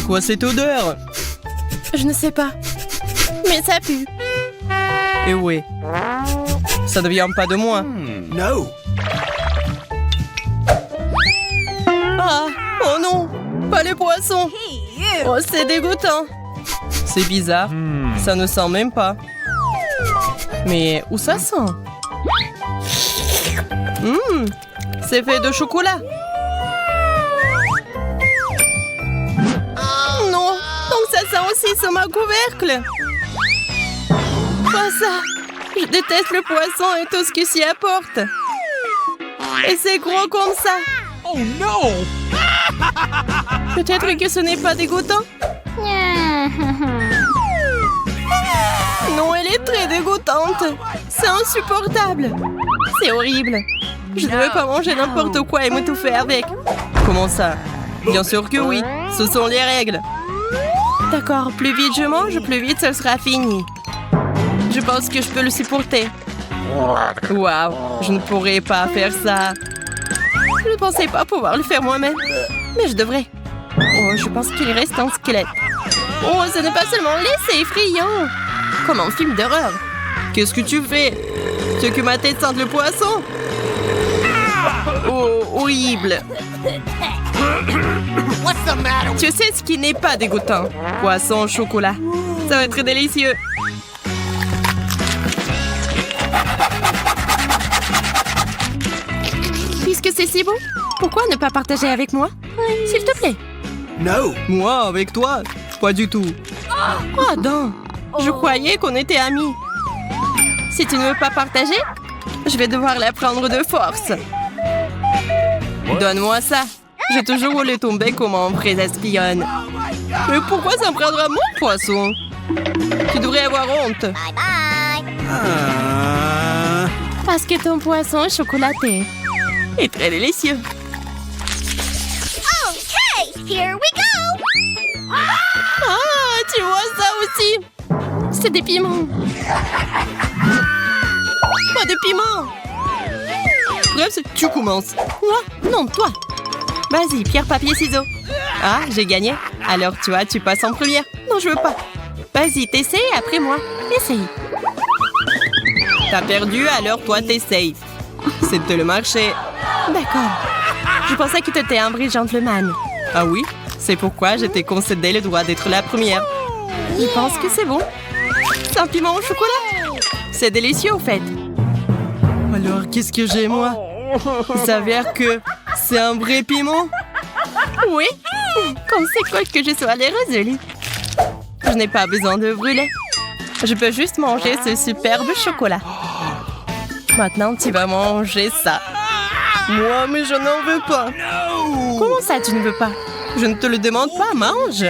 C'est quoi cette odeur? Je ne sais pas. Mais ça pue. Eh ouais. Ça ne vient pas de moi. No. Ah, oh non, pas les poissons. Oh, c'est dégoûtant. C'est bizarre, ça ne sent même pas. Mais où ça sent? C'est fait de chocolat. Non, donc ça sent aussi sur ma couvercle. Pas ça. Je déteste le poisson et tout ce qui s'y apporte. Et c'est gros comme ça. Oh no! Peut-être que ce n'est pas dégoûtant. Non, elle est très dégoûtante. C'est insupportable. C'est horrible. Je ne veux pas manger n'importe quoi et m'étouffer avec. Comment ça? Bien sûr que oui. Ce sont les règles. D'accord, plus vite je mange, plus vite ce sera fini. Je pense que je peux le supporter. Waouh, je ne pourrais pas faire ça. Je ne pensais pas pouvoir le faire moi-même. Mais je devrais. Oh, je pense qu'il reste un squelette. Oh, ce n'est pas seulement laid, c'est effrayant. Comme un film d'horreur. Qu'est-ce que tu fais? Tu veux que ma tête sente le poisson? Oh, horrible. What's the matter? Tu sais ce qui n'est pas dégoûtant? Poisson au chocolat. Ça va être délicieux. Puisque c'est si beau, pourquoi ne pas partager avec moi? S'il te plaît. No. Moi, avec toi? Pas du tout. Oh, Adam, je croyais qu'on était amis. Si tu ne veux pas partager, je vais devoir la prendre de force. Donne-moi ça. J'ai toujours roulé ton bec comme un vrai espionne. Mais pourquoi ça me prendra mon poisson? Tu devrais avoir honte. Parce que ton poisson chocolaté est très délicieux. Okay, here we go! Ah, tu vois ça aussi? C'est des piments. Pas de piments. Bref, tu commences. Moi? Non, toi. Vas-y, pierre, papier, ciseaux. Ah, j'ai gagné. Alors toi, tu passes en première. Non, je veux pas. Vas-y, t'essayes après moi. Essaye. T'as perdu, alors toi, t'essayes. C'était le marché. D'accord. Je pensais que t'étais un vrai gentleman. Ah oui? C'est pourquoi je t'ai concédé le droit d'être la première. Je pense que c'est bon. C'est un piment au chocolat. C'est délicieux, au fait. Alors, qu'est-ce que j'ai, moi? Il s'avère que c'est un vrai piment. Oui. Comme c'est cool que je sois les résolue. Je n'ai pas besoin de brûler. Je peux juste manger ce superbe chocolat. Maintenant, tu vas manger ça. Moi, mais je n'en veux pas. Comment ça, tu ne veux pas? Je ne te le demande pas, mange.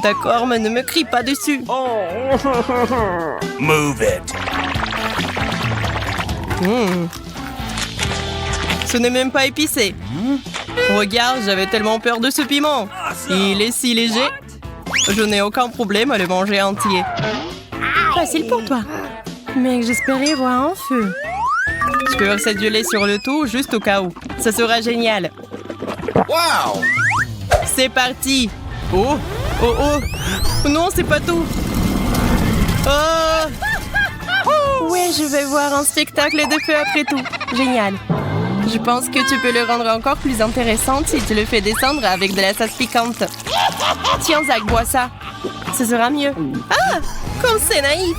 D'accord, mais ne me crie pas dessus. Move it. Ce n'est même pas épicé. Regarde, j'avais tellement peur de ce piment. Il est si léger. Je n'ai aucun problème à le manger entier. Facile pour toi. Mais j'espérais voir un feu. Je peux verser du lait sur le tout, juste au cas où. Ça sera génial. Wow. C'est parti. Oh, oh, oh. Non, c'est pas tout. Oh. Ouais, je vais voir un spectacle de feu après tout. Génial. Je pense que tu peux le rendre encore plus intéressant si tu le fais descendre avec de la sauce piquante. Tiens, Zach, bois ça. Ce sera mieux. Ah, comme c'est naïf.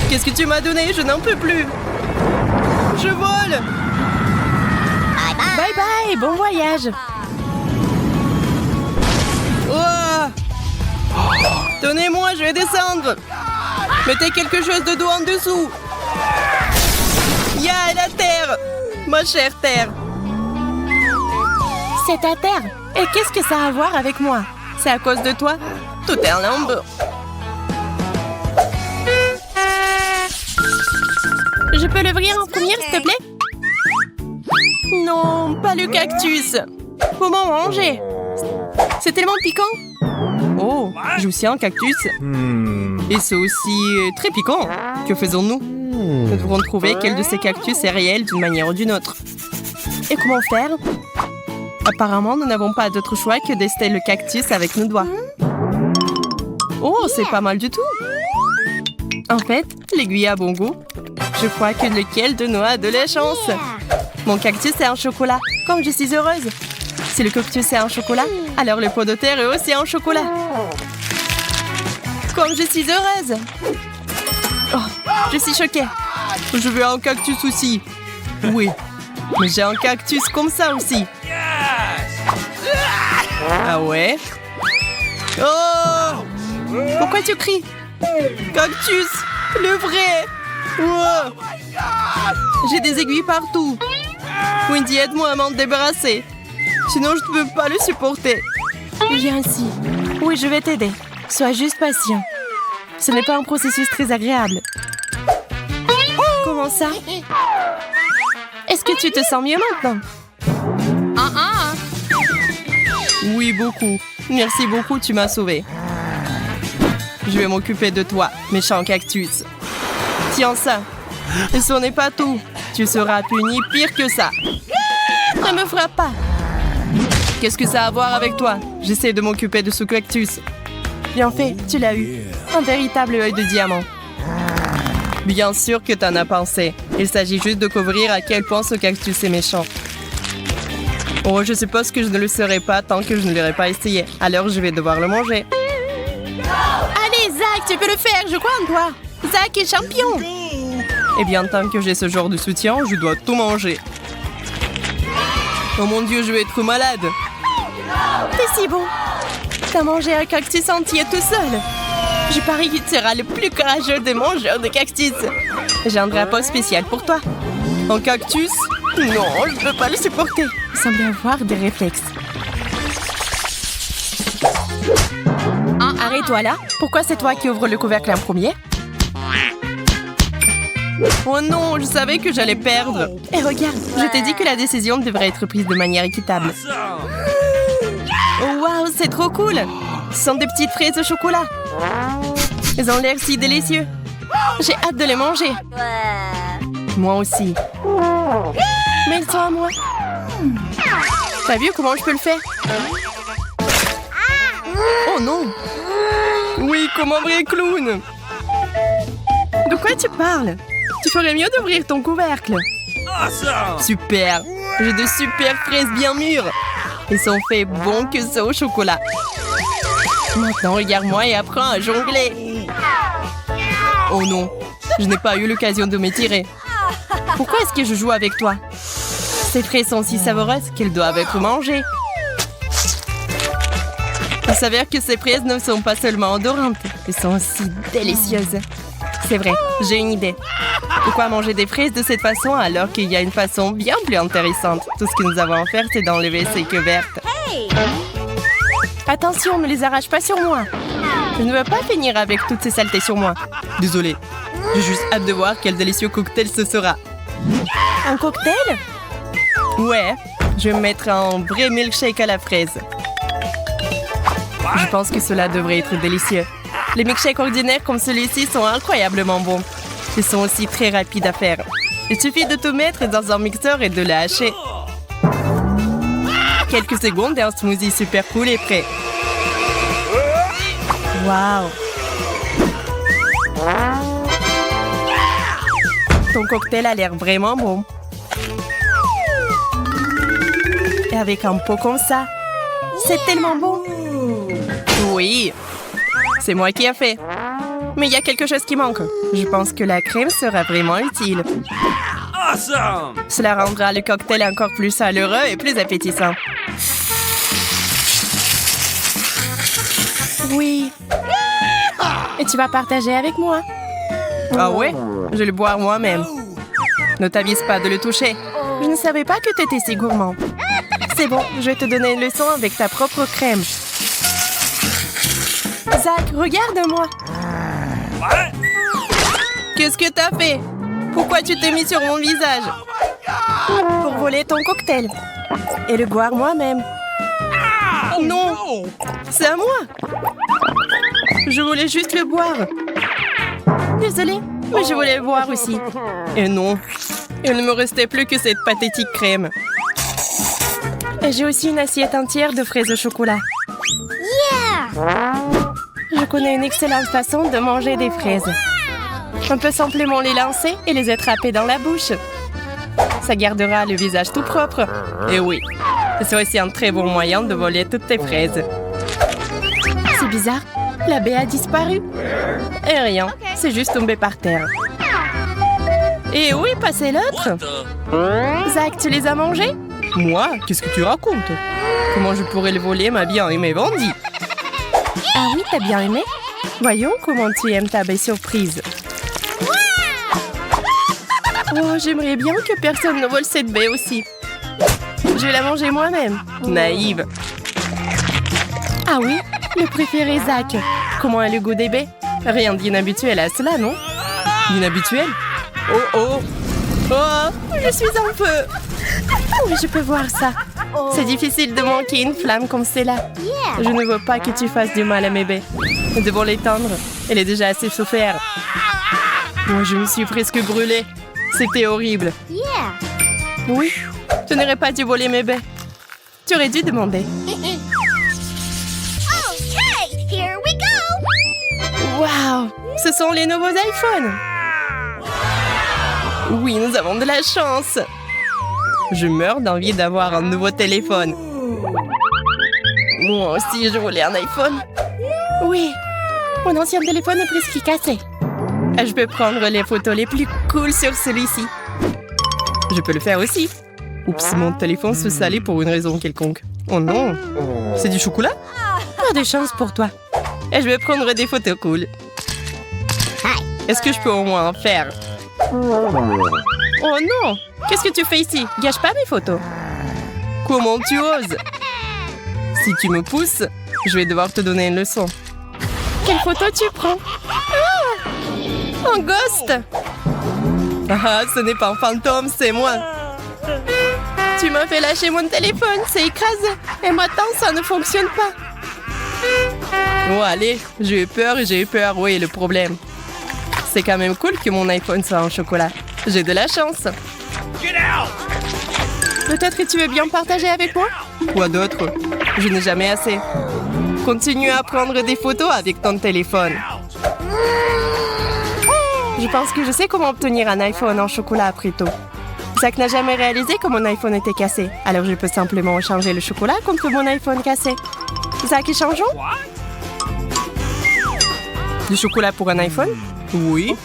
Qu'est-ce que tu m'as donné? Je n'en peux plus. Je vole. Bye bye, bon voyage. Oh. Donnez-moi, je vais descendre. Mettez quelque chose de doux en dessous. Ya, la terre. Ma chère terre. C'est ta terre. Et qu'est-ce que ça a à voir avec moi? C'est à cause de toi? Tout est en lambeaux. Je peux l'ouvrir en première, s'il te plaît? Non, pas le cactus. Comment manger? C'est tellement piquant. Oh, j'ai aussi un cactus. Et c'est aussi très piquant. Que faisons-nous? Nous devrons trouver quel de ces cactus est réel d'une manière ou d'une autre. Et comment faire? Apparemment, nous n'avons pas d'autre choix que d'ester le cactus avec nos doigts. Oh, c'est pas mal du tout. En fait, l'aiguille a bon goût. Je crois que lequel de nous a de la chance. Mon cactus est en chocolat, comme je suis heureuse. Si le cactus est en chocolat, alors le pot de terre est aussi en chocolat. Comme je suis heureuse. Oh, je suis choquée. Je veux un cactus aussi. Oui, mais j'ai un cactus comme ça aussi. Ah ouais? Oh! Pourquoi tu cries? Cactus! Le vrai! Wow. J'ai des aiguilles partout. Wendy, aide-moi à m'en débarrasser. Sinon, je ne peux pas le supporter. Viens ici. Oui, je vais t'aider. Sois juste patient. Ce n'est pas un processus très agréable. Comment ça? Est-ce que tu te sens mieux maintenant? Oui, beaucoup. Merci beaucoup, tu m'as sauvée. Je vais m'occuper de toi, méchant cactus. Tiens ça. Et ce n'est pas tout. Tu seras puni pire que ça. Ne me frappe pas. Qu'est-ce que ça a à voir avec toi? J'essaie de m'occuper de ce cactus. Bien fait, tu l'as eu. Un véritable œil de diamant. Bien sûr que t'en as pensé. Il s'agit juste de couvrir à quel point ce cactus est méchant. Oh, je suppose que je ne le serai pas tant que je ne l'aurai pas essayé. Alors je vais devoir le manger. Allez, Zach, tu peux le faire, je crois en toi. Zach est champion. Eh bien, tant que j'ai ce genre de soutien, je dois tout manger. Oh mon Dieu, je vais être malade. T'es si bon. T'as mangé un cactus entier tout seul. Je parie que tu seras le plus courageux des mangeurs de cactus. J'ai un drapeau spécial pour toi. Un cactus? Non, je ne peux pas le supporter. Il semble avoir des réflexes. Arrête-toi là. Pourquoi c'est toi qui ouvre le couvercle en premier? Oh non, je savais que j'allais perdre. Et regarde, Je t'ai dit que la décision devrait être prise de manière équitable. Oh, waouh, c'est trop cool. Ce sont des petites fraises au chocolat. Elles ont l'air si délicieux. j'ai hâte de les manger. Moi aussi. Mais ils sont à moi. T'as vu comment je peux le faire? Oh non! Oui, comme un vrai clown! De quoi tu parles? Tu ferais mieux d'ouvrir ton couvercle. Super! J'ai de super fraises bien mûres. Ils sont faits bons que ça au chocolat. Maintenant, regarde-moi et apprends à jongler. Oh non, je n'ai pas eu l'occasion de m'étirer. Pourquoi est-ce que je joue avec toi? Ces fraises sont si savoureuses qu'elles doivent être mangées. Il s'avère que ces fraises ne sont pas seulement odorantes, elles sont aussi délicieuses. C'est vrai, j'ai une idée. Pourquoi manger des fraises de cette façon alors qu'il y a une façon bien plus intéressante? Tout ce que nous avons à faire, c'est d'enlever ces queues vertes. Attention, ne les arrache pas sur moi. Je ne veux pas finir avec toutes ces saletés sur moi. Désolée, j'ai juste hâte de voir quel délicieux cocktail ce sera. Un cocktail? Ouais, je vais me mettre un vrai milkshake à la fraise. Je pense que cela devrait être délicieux. Les milkshakes ordinaires comme celui-ci sont incroyablement bons. Ils sont aussi très rapides à faire. Il suffit de tout mettre dans un mixeur et de le hacher. Quelques secondes et un smoothie super cool est prêt. Waouh! Ton cocktail a l'air vraiment bon. Et avec un pot comme ça, c'est tellement bon. Oui, c'est moi qui ai fait. Mais il y a quelque chose qui manque. Je pense que la crème sera vraiment utile. Awesome! Cela rendra le cocktail encore plus chaleureux et plus appétissant. Oui. Et tu vas partager avec moi. Ah ouais? Je vais le boire moi-même. Ne t'avise pas de le toucher. Je ne savais pas que tu étais si gourmand. C'est bon, je vais te donner une leçon avec ta propre crème. Zach, regarde-moi. Qu'est-ce que t'as fait? Pourquoi tu t'es mis sur mon visage? Pour voler ton cocktail. Et le boire moi-même. Non! C'est à moi! Je voulais juste le boire. Désolée, mais je voulais le boire aussi. Et non, il ne me restait plus que cette pathétique crème. Et j'ai aussi une assiette entière de fraises au chocolat. Je connais une excellente façon de manger des fraises. On peut simplement les lancer et les attraper dans la bouche. Ça gardera le visage tout propre. Et oui, c'est aussi un très bon moyen de voler toutes tes fraises. C'est bizarre, la baie a disparu. Et rien, c'est juste tombé par terre. Et où est passé l'autre? Zach, tu les as mangés? Moi? Qu'est-ce que tu racontes? Comment je pourrais le voler, ma bien-aimée Bandit? Ah oui, t'as bien aimé? Voyons comment tu aimes ta baie surprise. Oh, j'aimerais bien que personne ne vole cette baie aussi. Je vais la manger moi-même. Naïve. Ah oui, le préféré Zach. Comment est le goût des baies? Rien d'inhabituel à cela, non? Inhabituel? Oh oh! Oh, je suis en feu. Oui, je peux voir ça. C'est difficile de manquer une flamme comme celle-là. Je ne veux pas que tu fasses du mal à mes baies. Nous devons l'éteindre. Elle est déjà assez souffert. Moi, je me suis presque brûlée. C'était horrible. Oui, tu n'aurais pas dû voler mes baies. Tu aurais dû demander. Okay, here we go. Waouh, ce sont les nouveaux iPhones. Oui, nous avons de la chance. Je meurs d'envie d'avoir un nouveau téléphone. Moi aussi, je voulais un iPhone. Oui, mon ancien téléphone est presque cassé. Je peux prendre les photos les plus cool sur celui-ci. Je peux le faire aussi. Oups, mon téléphone se salit pour une raison quelconque. Oh non, c'est du chocolat? Pas de chance pour toi. Et je vais prendre des photos cool. Est-ce que je peux au moins en faire? Oh non, qu'est-ce que tu fais ici? Gâche pas mes photos. Comment tu oses? Si tu me pousses, je vais devoir te donner une leçon. Quelle photo tu prends? Un ghost! Ah, ce n'est pas un fantôme, c'est moi. Tu m'as fait lâcher mon téléphone, c'est écrasé. Et maintenant, ça ne fonctionne pas. Oh, allez, j'ai eu peur, oui, le problème. C'est quand même cool que mon iPhone soit en chocolat. J'ai de la chance. Peut-être que tu veux bien partager avec moi? Quoi d'autre? Je n'ai jamais assez. Continue à prendre des photos avec ton téléphone. Je pense que je sais comment obtenir un iPhone en chocolat après tout. Zach n'a jamais réalisé que mon iPhone était cassé. Alors je peux simplement échanger le chocolat contre mon iPhone cassé. Zach, échangeons? Du chocolat pour un iPhone? Oui.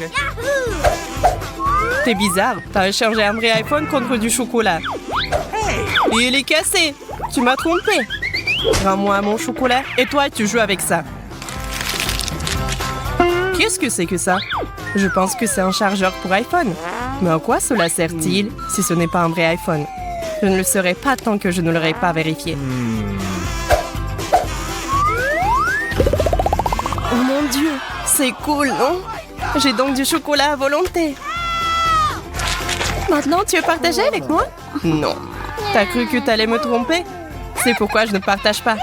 C'est bizarre. T'as échangé un vrai iPhone contre du chocolat. Et il est cassé. Tu m'as trompé. Rends-moi mon chocolat et toi, tu joues avec ça. Qu'est-ce que c'est que ça? Je pense que c'est un chargeur pour iPhone. Mais à quoi cela sert-il si ce n'est pas un vrai iPhone? Je ne le saurais pas tant que je ne l'aurais pas vérifié. Oh mon Dieu, c'est cool, non? J'ai donc du chocolat à volonté. Maintenant, tu veux partager avec moi? Non. T'as cru que t'allais me tromper? C'est pourquoi je ne partage pas.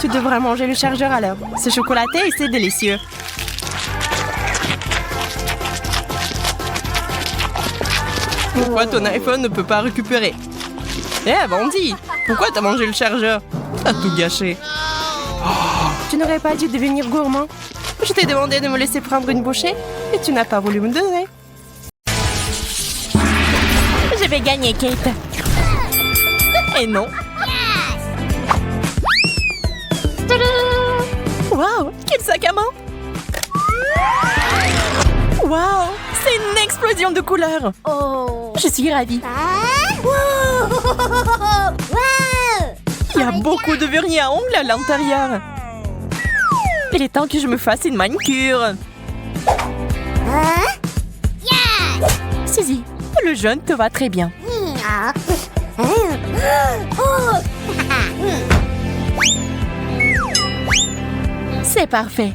Tu devrais manger le chargeur alors. C'est chocolaté et c'est délicieux. Pourquoi ton iPhone ne peut pas récupérer? Eh, Bandit! Pourquoi t'as mangé le chargeur? T'as tout gâché. Tu n'aurais pas dû devenir gourmand. Je t'ai demandé de me laisser prendre une bouchée et tu n'as pas voulu me donner. Je vais gagner, Kate. Et non. Wow, quel sac à main! Wow, c'est une explosion de couleurs! Oh. Je suis ravie. Wow. Il y a beaucoup de vernis à ongles à l'intérieur. Il est temps que je me fasse une manicure. Suzy, le jaune te va très bien. C'est parfait.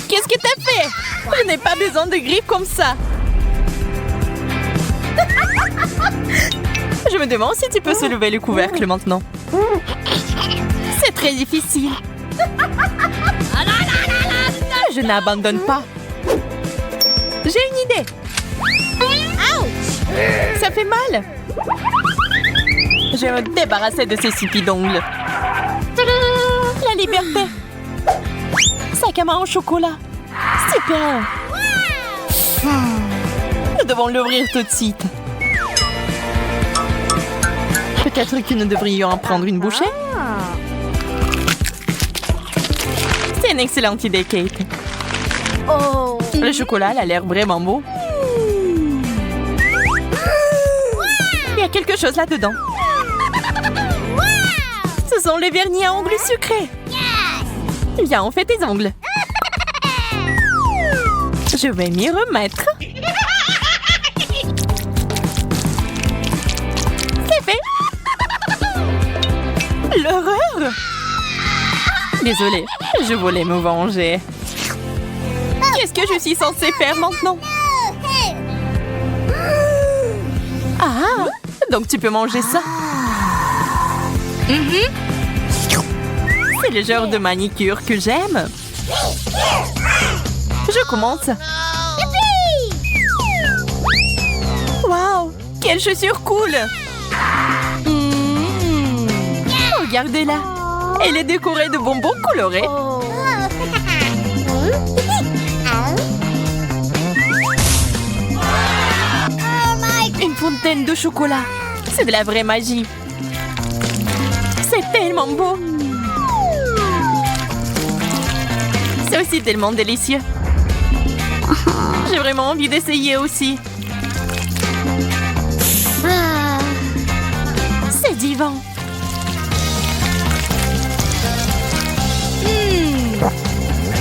Qu'est-ce que t'as fait? Je n'ai pas besoin de griffes comme ça. Je me demande si tu peux soulever le couvercle maintenant. C'est très difficile. Je n'abandonne pas. J'ai une idée. Ça fait mal. Je vais me débarrasser de ces sipis d'ongles. La liberté! Sac à main au chocolat. Super! Nous devons l'ouvrir tout de suite. Peut-être que nous devrions en prendre une bouchée? C'est une excellente idée, Kate. Oh. Le chocolat a l'air vraiment beau. Il y a quelque chose là-dedans. Ce sont les vernis à ongles sucrés. Viens, on fait tes ongles. Je vais m'y remettre. C'est fait. L'horreur. Désolée, je voulais me venger. Qu'est-ce que je suis censée faire maintenant? Ah, donc tu peux manger ça. C'est le genre de manicure que j'aime. Je commence. Waouh, quelle chaussure cool! Regardez-la. Elle est décorée de bonbons colorés. Une fontaine de chocolat. C'est de la vraie magie. C'est tellement beau. C'est aussi tellement délicieux. J'ai vraiment envie d'essayer aussi. C'est divin.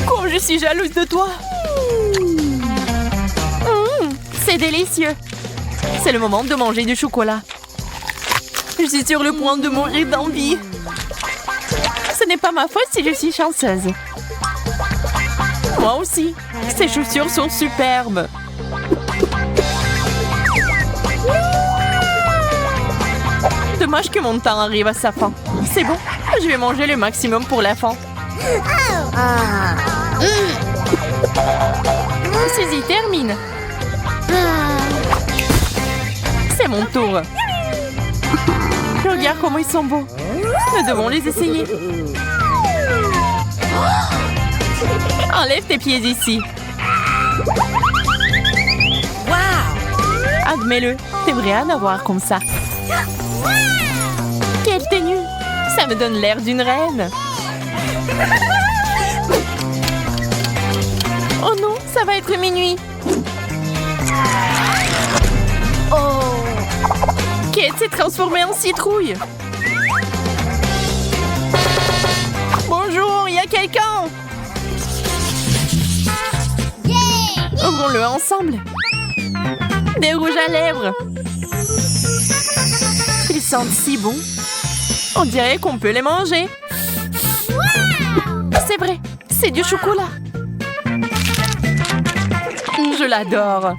Comme je suis jalouse de toi. C'est délicieux. C'est le moment de manger du chocolat. Je suis sur le point de mourir d'envie. Ce n'est pas ma faute si je suis chanceuse. Moi aussi. Ces chaussures sont superbes. Dommage que mon temps arrive à sa fin. C'est bon, je vais manger le maximum pour la fin. Suzy termine. C'est mon tour. Regarde comment ils sont beaux. Nous devons les essayer. Enlève tes pieds ici. Wow! Admets-le, t'aimerais en avoir comme ça. Quelle tenue! Ça me donne l'air d'une reine. Oh non, ça va être minuit. Oh! Kate s'est transformée en citrouille. Bonjour, il y a quelqu'un? Ouvrons-le ensemble. Des rouges à lèvres. Ils sentent si bon. On dirait qu'on peut les manger. C'est vrai, c'est du chocolat. Je l'adore.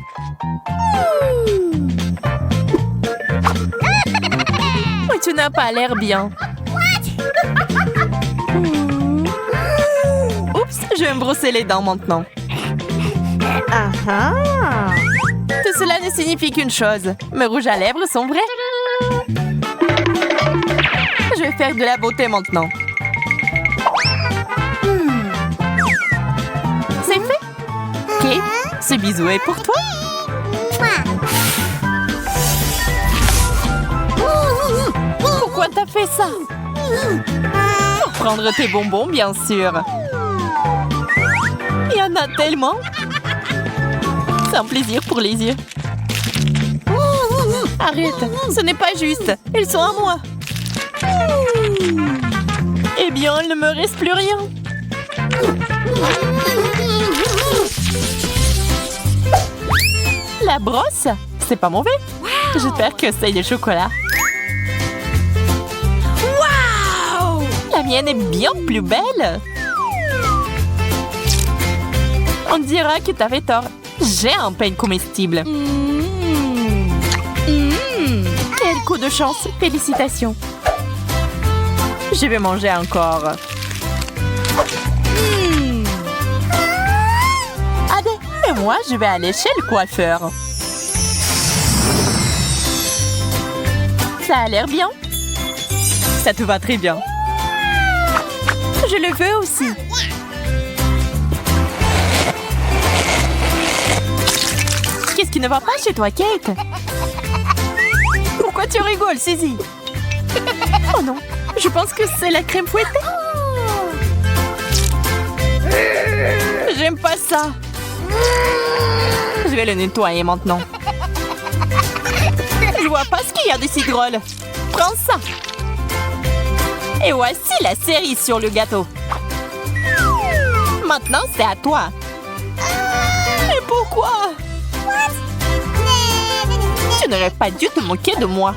Mais tu n'as pas l'air bien. Oups, je vais me brosser les dents maintenant. Tout cela ne signifie qu'une chose. Mes rouges à lèvres sont vrais. Je vais faire de la beauté maintenant. C'est fait. Kate, ce bisou est pour toi. Pourquoi t'as fait ça? Pour prendre tes bonbons, bien sûr. Il y en a tellement. C'est un plaisir pour les yeux. Arrête, ce n'est pas juste. Ils sont à moi. Eh bien, il ne me reste plus rien. La brosse, c'est pas mauvais. J'espère que c'est du chocolat. Waouh! La mienne est bien plus belle. On dira que t'avais tort. J'ai un peigne comestible. Quel coup de chance. Félicitations. Je vais manger encore. Allez, et moi, je vais aller chez le coiffeur. Ça a l'air bien. Ça te va très bien. Je le veux aussi. Qu'est-ce qui ne va pas chez toi, Kate? Pourquoi tu rigoles, Suzy? Oh non, je pense que c'est la crème fouettée. J'aime pas ça. Je vais le nettoyer maintenant. Je vois pas ce qu'il y a de si drôle. Prends ça. Et voici la cerise sur le gâteau. Maintenant, c'est à toi. Mais pourquoi? Tu n'aurais pas dû te moquer de moi.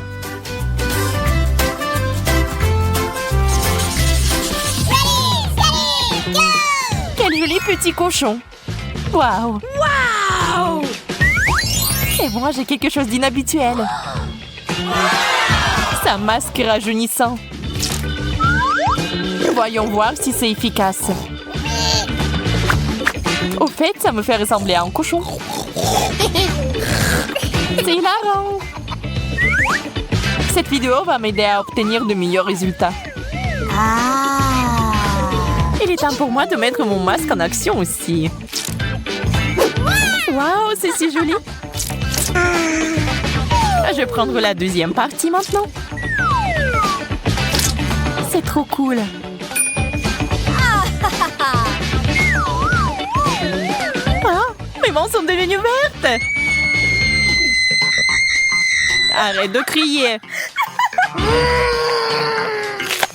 Quel joli petit cochon. Waouh. Waouh. Et moi, j'ai quelque chose d'inhabituel. C'est un masque rajeunissant. Voyons voir si c'est efficace. Au fait, ça me fait ressembler à un cochon. C'est hilarant. Cette vidéo va m'aider à obtenir de meilleurs résultats. Il est temps pour moi de mettre mon masque en action aussi. Waouh, c'est si joli. Je vais prendre la deuxième partie maintenant. C'est trop cool. Ah, mes mains sont devenues vertes. Arrête de crier.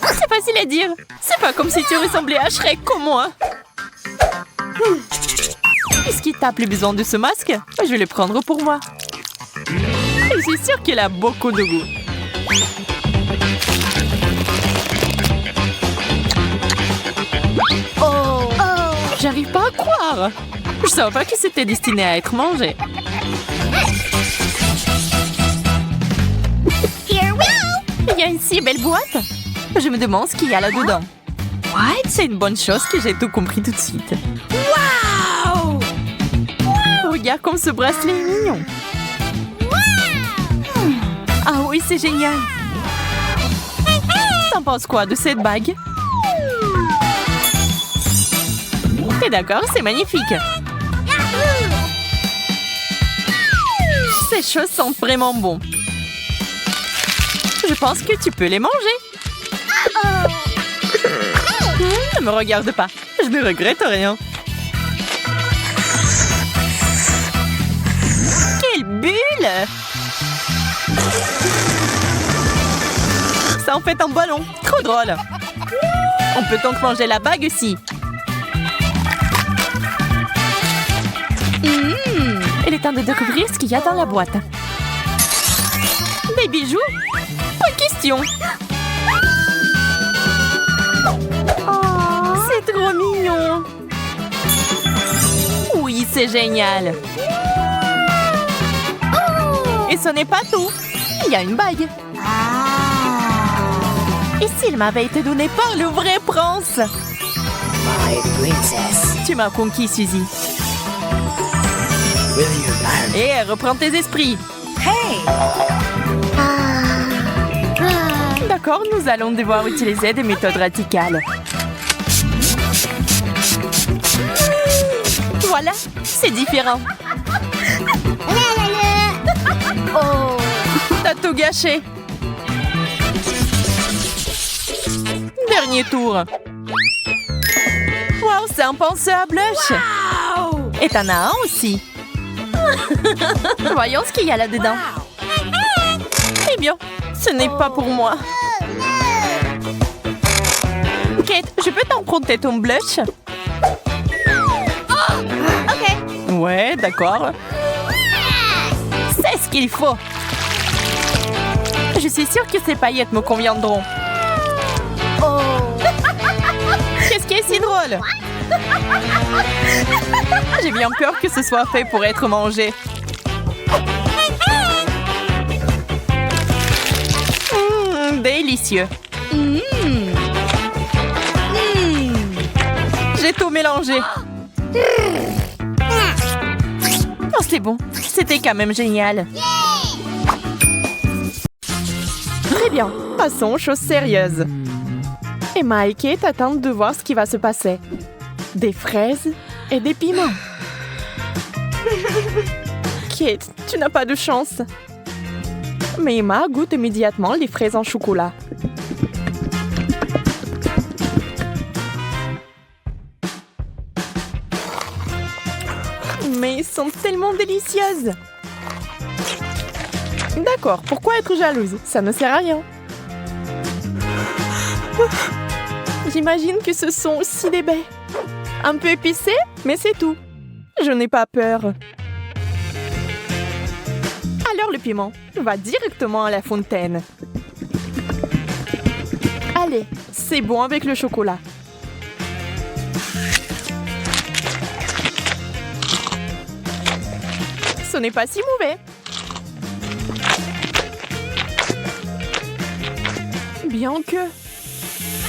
C'est facile à dire. C'est pas comme si tu ressemblais à Shrek comme moi. Est-ce qu'il t'a plus besoin de ce masque? Je vais le prendre pour moi. Je suis sûre qu'il a beaucoup de goût. Oh, j'arrive pas à croire. Je savais pas que c'était destiné à être mangé. Il y a une si belle boîte. Je me demande ce qu'il y a là-dedans. What? C'est une bonne chose que j'ai tout compris tout de suite. Wow! Regarde comme ce bracelet est mignon. Ah oui, c'est génial. T'en penses quoi de cette bague? T'es d'accord? C'est magnifique. Ces choses sentent vraiment bon. Je pense que tu peux les manger. Ne me regarde pas. Je ne regrette rien. Quelle bulle! Ça en fait un ballon. Trop drôle. On peut donc manger la bague aussi. Il est temps de découvrir ce qu'il y a dans la boîte. Des bijoux? Pas question. C'est trop mignon. Oui, c'est génial. Et ce n'est pas tout. Il y a une bague. Et s'il m'avait été donné par le vrai prince? Tu m'as conquis, Suzy. Et reprends tes esprits. D'accord, nous allons devoir utiliser des méthodes radicales. Voilà, c'est différent. Oh, t'as tout gâché. Dernier tour. Wow, c'est un penseur à blush. Et t'en as un aussi. Voyons ce qu'il y a là-dedans. Eh bien, ce n'est pas pour moi. Kate, je peux t'emprunter ton blush? Ok. Ouais, d'accord. C'est ce qu'il faut. Je suis sûre que ces paillettes me conviendront. Qu'est-ce qui est si drôle? J'ai bien peur que ce soit fait pour être mangé. Délicieux. J'ai tout mélangé. Oh, c'est bon. C'était quand même génial. Très bien. Passons aux choses sérieuses. Emma et Kate attendent de voir ce qui va se passer. Des fraises et des piments. Kate, tu n'as pas de chance. Mais Emma goûte immédiatement les fraises en chocolat. Mais elles sont tellement délicieuses. D'accord, pourquoi être jalouse? Ça ne sert à rien. J'imagine que ce sont aussi des baies. Un peu épicées, mais c'est tout. Je n'ai pas peur. Alors le piment va directement à la fontaine. Allez, c'est bon avec le chocolat. Ce n'est pas si mauvais. Bien que...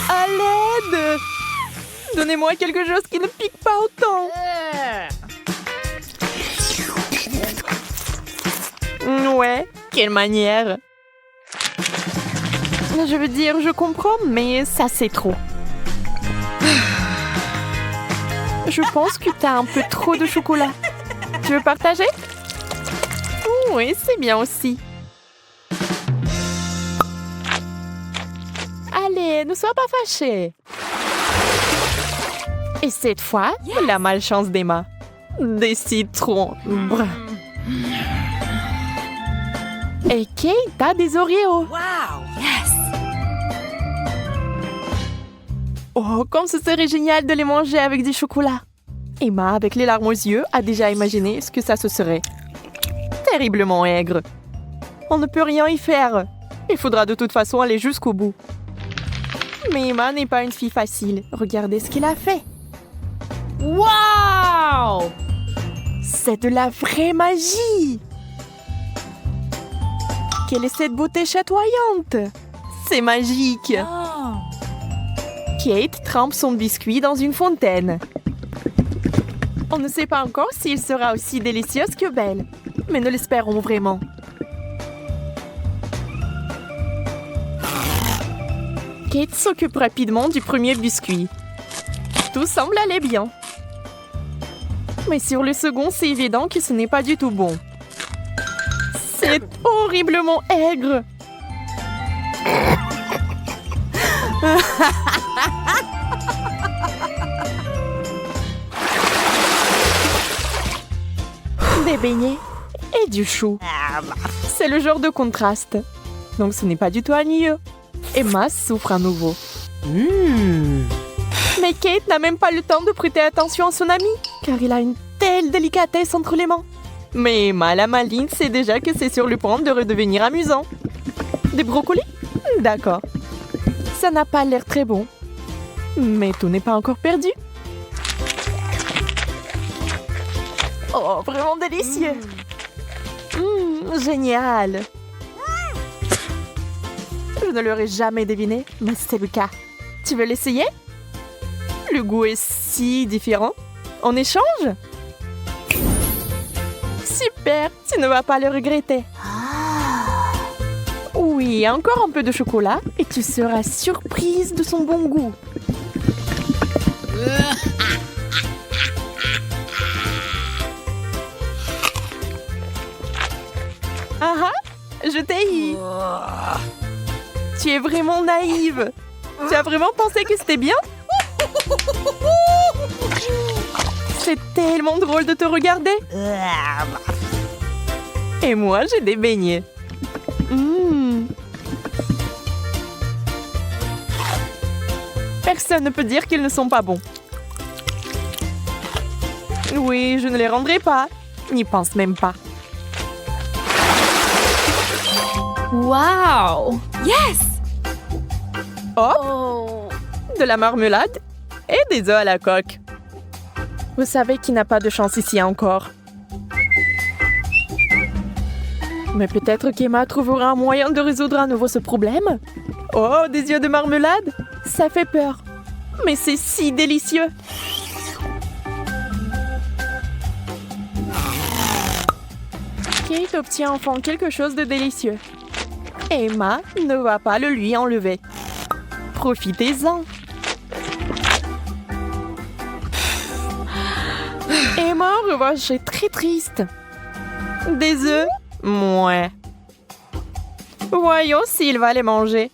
À l'aide! Donnez-moi quelque chose qui ne pique pas autant. Ouais, quelle manière. Je veux dire, je comprends, mais ça c'est trop. Je pense que t'as un peu trop de chocolat. Tu veux partager? Oui, c'est bien aussi. Allez, ne sois pas fâchée. Et cette fois, la malchance d'Emma. Des citrons. Brr. Et Kate a des Oreos. Oh, comme ce serait génial de les manger avec du chocolat. Emma, avec les larmes aux yeux, a déjà imaginé ce que ça se serait. Terriblement aigre. On ne peut rien y faire. Il faudra de toute façon aller jusqu'au bout. Mais Emma n'est pas une fille facile. Regardez ce qu'il a fait. Wow! C'est de la vraie magie! Quelle est cette beauté chatoyante? C'est magique! Kate trempe son biscuit dans une fontaine. On ne sait pas encore s'il sera aussi délicieux que belle, mais nous l'espérons vraiment. Kate s'occupe rapidement du premier biscuit. Tout semble aller bien. Mais sur le second, c'est évident que ce n'est pas du tout bon. C'est horriblement aigre. Des beignets et du chou. C'est le genre de contraste. Donc ce n'est pas du tout ennuyeux. Emma souffre à nouveau. Mais Kate n'a même pas le temps de prêter attention à son ami, car il a une telle délicatesse entre les mains. Mais Emma, la maligne, sait déjà que c'est sur le point de redevenir amusant. Des brocolis? D'accord. Ça n'a pas l'air très bon. Mais tout n'est pas encore perdu. Oh, vraiment délicieux. Génial. Je ne l'aurais jamais deviné, mais c'est le cas. Tu veux l'essayer? Le goût est si différent. On échange? Super, tu ne vas pas le regretter. Oui, encore un peu de chocolat et tu seras surprise de son bon goût. Ah ah, je t'ai eu. Tu es vraiment naïve. Tu as vraiment pensé que c'était bien? C'est tellement drôle de te regarder. Et moi, j'ai des beignets. Personne ne peut dire qu'ils ne sont pas bons. Oui, je ne les rendrai pas. N'y pense même pas. Wow! Yes! Hop, Oh! de la marmelade et des œufs à la coque. Vous savez qui n'a pas de chance ici encore. Mais peut-être qu'Emma trouvera un moyen de résoudre à nouveau ce problème. Oh, des yeux de marmelade? Ça fait peur. Mais c'est si délicieux. Kate obtient enfin quelque chose de délicieux. Emma ne va pas le lui enlever. Profitez-en. Emma, en revanche, est très triste. Des œufs? Mouais. Voyons s'il va les manger.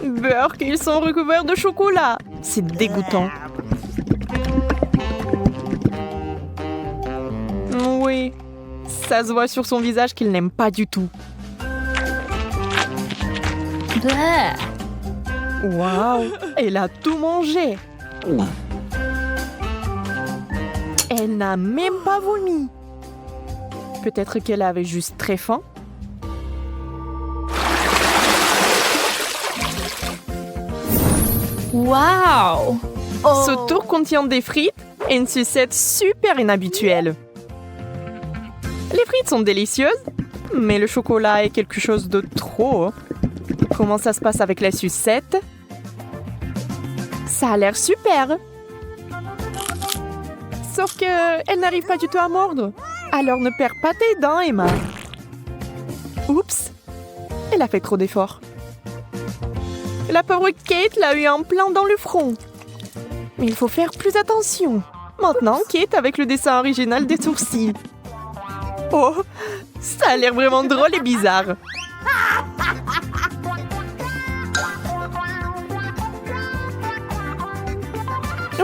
Beurre qu'ils sont recouverts de chocolat. C'est dégoûtant. Oui, ça se voit sur son visage qu'il n'aime pas du tout. Waouh, elle a tout mangé. Elle n'a même pas vomi. Peut-être qu'elle avait juste très faim. Wow! Ce tour contient des frites et une sucette super inhabituelle. Les frites sont délicieuses, mais le chocolat est quelque chose de trop. Comment ça se passe avec la sucette? Ça a l'air super. Sauf que elle n'arrive pas du tout à mordre. Alors ne perds pas tes dents, Emma. Oups, elle a fait trop d'efforts. La pauvre Kate l'a eu en plein dans le front. Mais il faut faire plus attention. Maintenant, Kate avec le dessin original des sourcils. Oh, ça a l'air vraiment drôle et bizarre.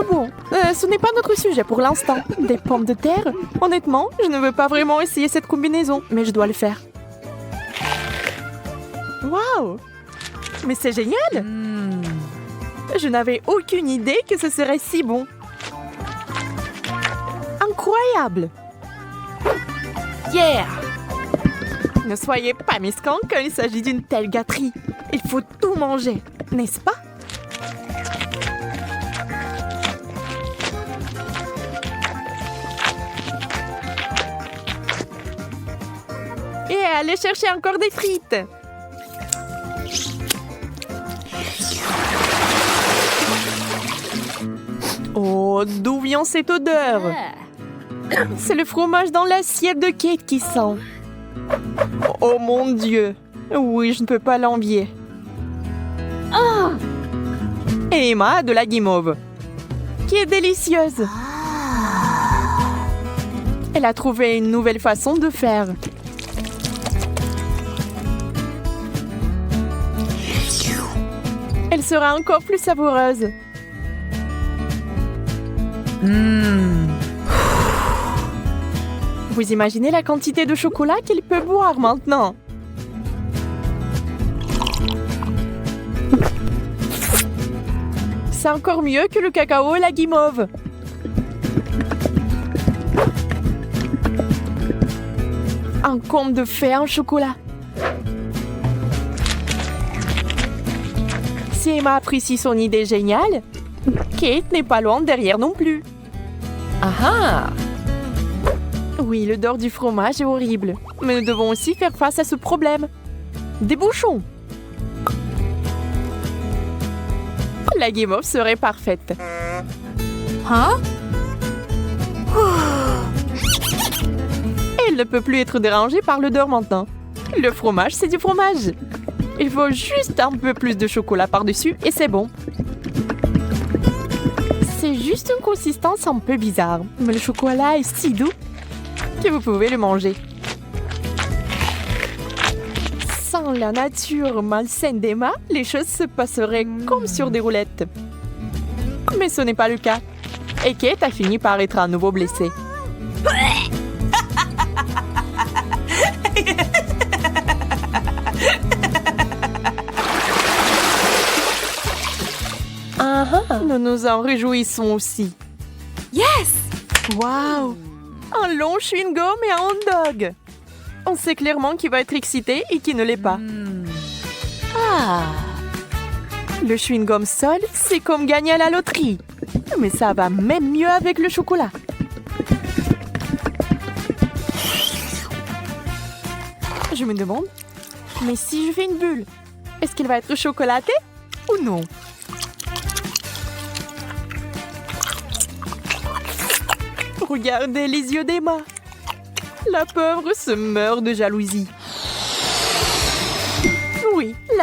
Bon, ce n'est pas notre sujet pour l'instant. Des pommes de terre? Honnêtement, je ne veux pas vraiment essayer cette combinaison, mais je dois le faire. Waouh! Mais c'est génial! Je n'avais aucune idée que ce serait si bon. Incroyable! Yeah! Ne soyez pas mesquins quand il s'agit d'une telle gâterie. Il faut tout manger, n'est-ce pas? Et allez chercher encore des frites. Oh, d'où vient cette odeur? C'est le fromage dans l'assiette de Kate qui sent. Oh mon Dieu. Oui, je ne peux pas l'envier. Et Emma a de la guimauve, qui est délicieuse. Elle a trouvé une nouvelle façon de faire. Elle sera encore plus savoureuse. Vous imaginez la quantité de chocolat qu'elle peut boire maintenant? C'est encore mieux que le cacao et la guimauve. Un conte de fées en chocolat. Si Emma apprécie son idée géniale, Kate n'est pas loin derrière non plus. Ah ah! Oui, l'odeur du fromage est horrible, mais nous devons aussi faire face à ce problème. Des bouchons! La guimauve serait parfaite. Hein? Elle ne peut plus être dérangée par l'odeur maintenant. Le fromage, c'est du fromage. Il faut juste un peu plus de chocolat par-dessus et c'est bon. C'est juste une consistance un peu bizarre, mais le chocolat est si doux que vous pouvez le manger. Sans la nature malsaine d'Emma, les choses se passeraient comme sur des roulettes. Mais ce n'est pas le cas. Et Kate a fini par être à nouveau blessée. Nous nous en réjouissons aussi. Yes! Waouh! Un long chewing-gum et un hot dog. On sait clairement qui va être excité et qui ne l'est pas. Le chewing-gum seul, c'est comme gagner à la loterie. Mais ça va même mieux avec le chocolat. Je me demande, mais si je fais une bulle, est-ce qu'elle va être chocolatée ou non? Regardez les yeux d'Emma. La pauvre se meurt de jalousie.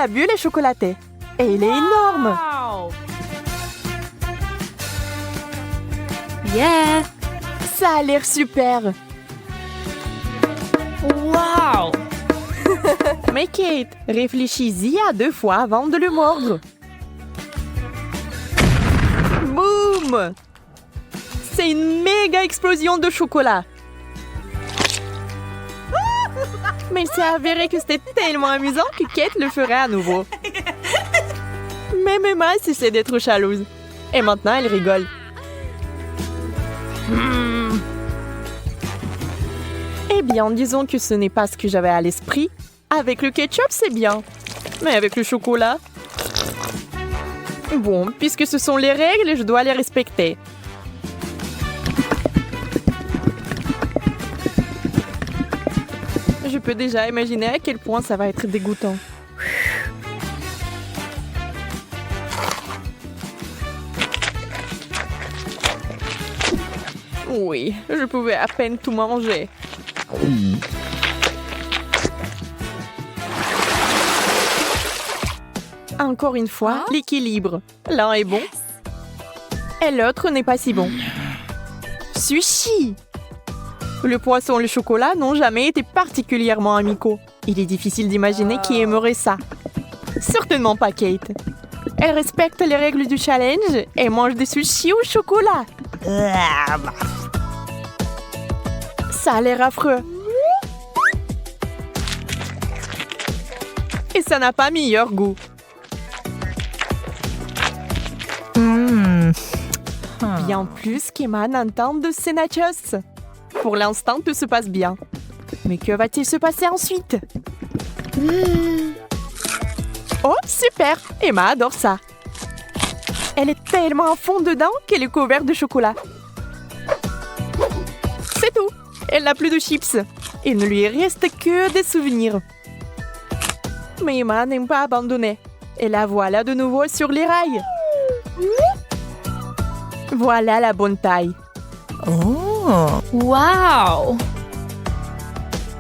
la bulle est chocolatée. Et il est énorme. Wow. Yeah. Ça a l'air super. Wow. Mais Kate, réfléchis-y à 2 fois avant de le mordre. Boum! C'est une méga explosion de chocolat. Mais il s'est avéré que c'était tellement amusant que Kate le ferait à nouveau. Même Emma cessait d'être jalouse. Et maintenant, elle rigole. Eh bien, disons que ce n'est pas ce que j'avais à l'esprit. Avec le ketchup, c'est bien. Mais avec le chocolat... Bon, puisque ce sont les règles, je dois les respecter. Je peux déjà imaginer à quel point ça va être dégoûtant. Oui, je pouvais à peine tout manger. Encore une fois, l'équilibre. L'un est bon et l'autre n'est pas si bon. Sushi! Le poisson et le chocolat n'ont jamais été particulièrement amicaux. Il est difficile d'imaginer qui aimerait ça. Certainement pas Kate. Elle respecte les règles du challenge et mange des sushis au chocolat. Ça a l'air affreux. Et ça n'a pas meilleur goût. Bien plus qu'Emma n'entende de ces nachos. Pour l'instant, tout se passe bien. Mais que va-t-il se passer ensuite? Oh, super! Emma adore ça. Elle est tellement à fond dedans qu'elle est couverte de chocolat. C'est tout. Elle n'a plus de chips. Il ne lui reste que des souvenirs. Mais Emma n'aime pas abandonner. Et la voilà de nouveau sur les rails. Voilà la bonne taille. Wow.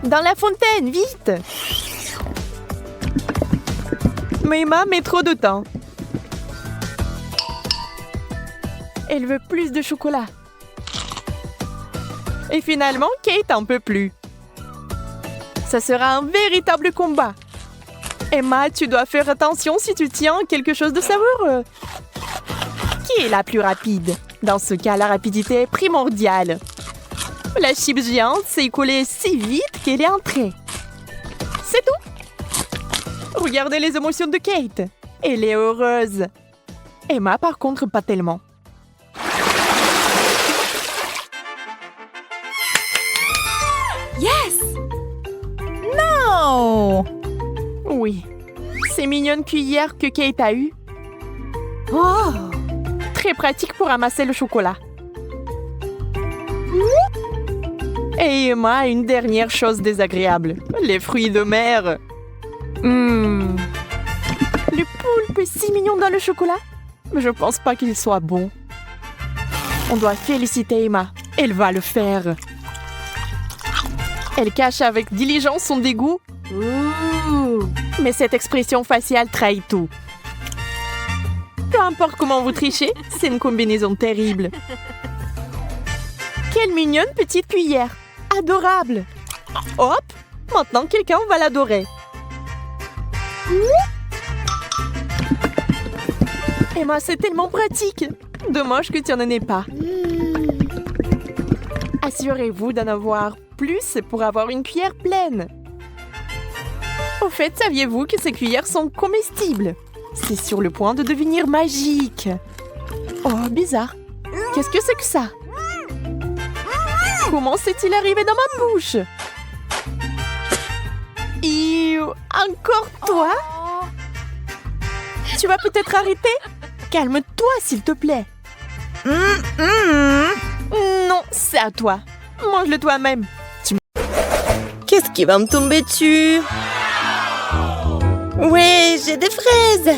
Dans la fontaine, vite! Mais Emma met trop de temps. Elle veut plus de chocolat. Et finalement, Kate en peut plus. Ça sera un véritable combat. Emma, tu dois faire attention si tu tiens quelque chose de savoureux. Qui est la plus rapide? Dans ce cas, la rapidité est primordiale. La chips géante s'est écoulée si vite qu'elle est entrée. C'est tout. Regardez les émotions de Kate. Elle est heureuse. Emma, par contre, pas tellement. Yes. Oh! Oui. Ces mignonnes cuillères que Kate a eues. Oh! Très pratique pour ramasser le chocolat. Et Emma a une dernière chose désagréable. Les fruits de mer. Le poulpe est si mignon dans le chocolat. Mais je pense pas qu'il soit bon. On doit féliciter Emma. Elle va le faire. Elle cache avec diligence son dégoût. Mais cette expression faciale trahit tout. Peu importe comment vous trichez, c'est une combinaison terrible. Quelle mignonne petite cuillère. Adorable. Hop, maintenant quelqu'un va l'adorer. Emma, c'est tellement pratique. Dommage que tu n'en aies pas. Assurez-vous d'en avoir plus pour avoir une cuillère pleine. Au fait, saviez-vous que ces cuillères sont comestibles? C'est sur le point de devenir magique. Oh, bizarre. Qu'est-ce que c'est que ça? Comment s'est-il arrivé dans ma bouche? Encore toi? Tu vas peut-être arrêter? Calme-toi, s'il te plaît. Non, c'est à toi. Mange-le toi-même. Qu'est-ce qui va me tomber dessus? Ouais, j'ai des fraises.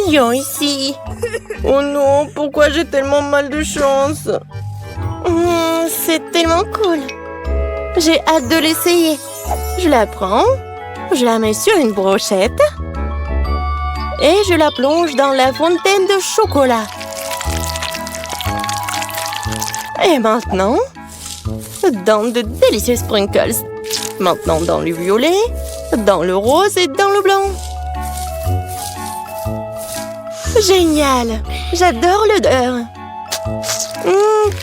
Viens ici. Oh non, pourquoi j'ai tellement mal de chance? C'est tellement cool. J'ai hâte de l'essayer. Je la prends. Je la mets sur une brochette. Et je la plonge dans la fontaine de chocolat. Et maintenant, dans de délicieux sprinkles. Maintenant dans le violet, dans le rose et dans le blanc. Génial! J'adore l'odeur.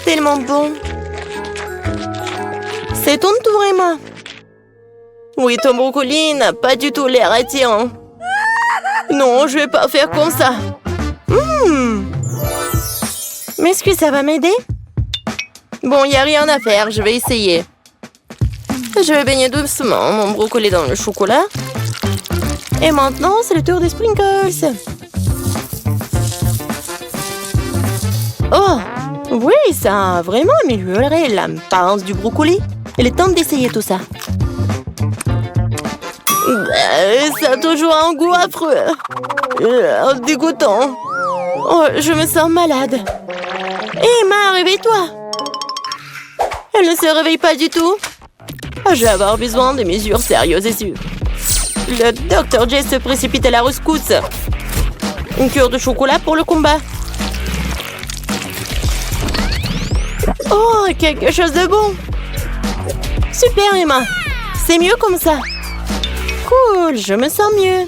Tellement bon. C'est ton tour, Emma. Oui, ton brocoli n'a pas du tout l'air attirant. Non, je vais pas faire comme ça. Mais est-ce que ça va m'aider? Bon, il n'y a rien à faire, je vais essayer. Je vais baigner doucement mon brocoli dans le chocolat. Et maintenant, c'est le tour des sprinkles. Oh, oui, ça a vraiment amélioré l'apparence du brocoli. Il est temps d'essayer tout ça. Ça a toujours un goût affreux. Dégoûtant. Oh, je me sens malade. Emma, réveille-toi. Elle ne se réveille pas du tout. Je vais avoir besoin de mesures sérieuses et sûres. Le Dr. Jess se précipite à la rescousse. Une cure de chocolat pour le combat. Oh, quelque chose de bon. Super, Emma. C'est mieux comme ça. Cool, je me sens mieux.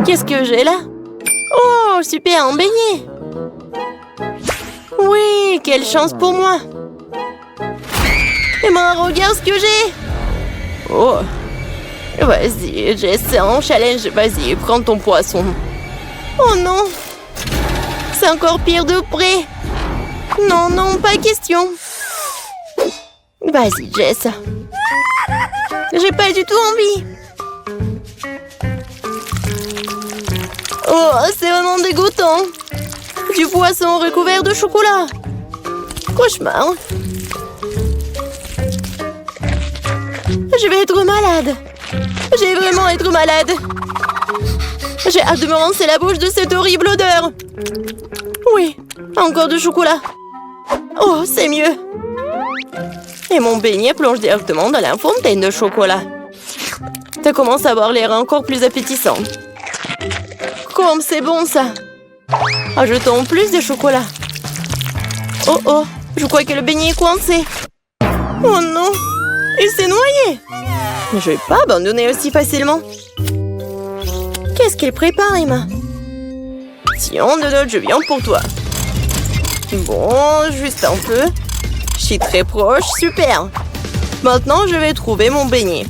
Qu'est-ce que j'ai là? Oh, super, un beignet. Oui, quelle chance pour moi. Emma, regarde ce que j'ai. Oh. Vas-y, j'essaie un challenge. Vas-y, prends ton poisson. Oh non. C'est encore pire de près. Non, non, pas question. Vas-y, Jess. J'ai pas du tout envie. Oh, c'est vraiment dégoûtant. Du poisson recouvert de chocolat. Cauchemar. Je vais être malade. Je vais vraiment être malade. J'ai hâte de me rincer la bouche de cette horrible odeur. Oui, encore du chocolat. Oh, c'est mieux. Et mon beignet plonge directement dans la fontaine de chocolat. Ça commence à avoir l'air encore plus appétissant. Comme c'est bon, ça. Ajoutons plus de chocolat. Oh, oh, je crois que le beignet est coincé. Oh non, il s'est noyé. Je vais pas abandonner aussi facilement. Qu'est-ce qu'il prépare, Emma? Tiens, Donald, je viens pour toi. Bon, juste un peu. Je suis très proche, super. Maintenant, je vais trouver mon beignet.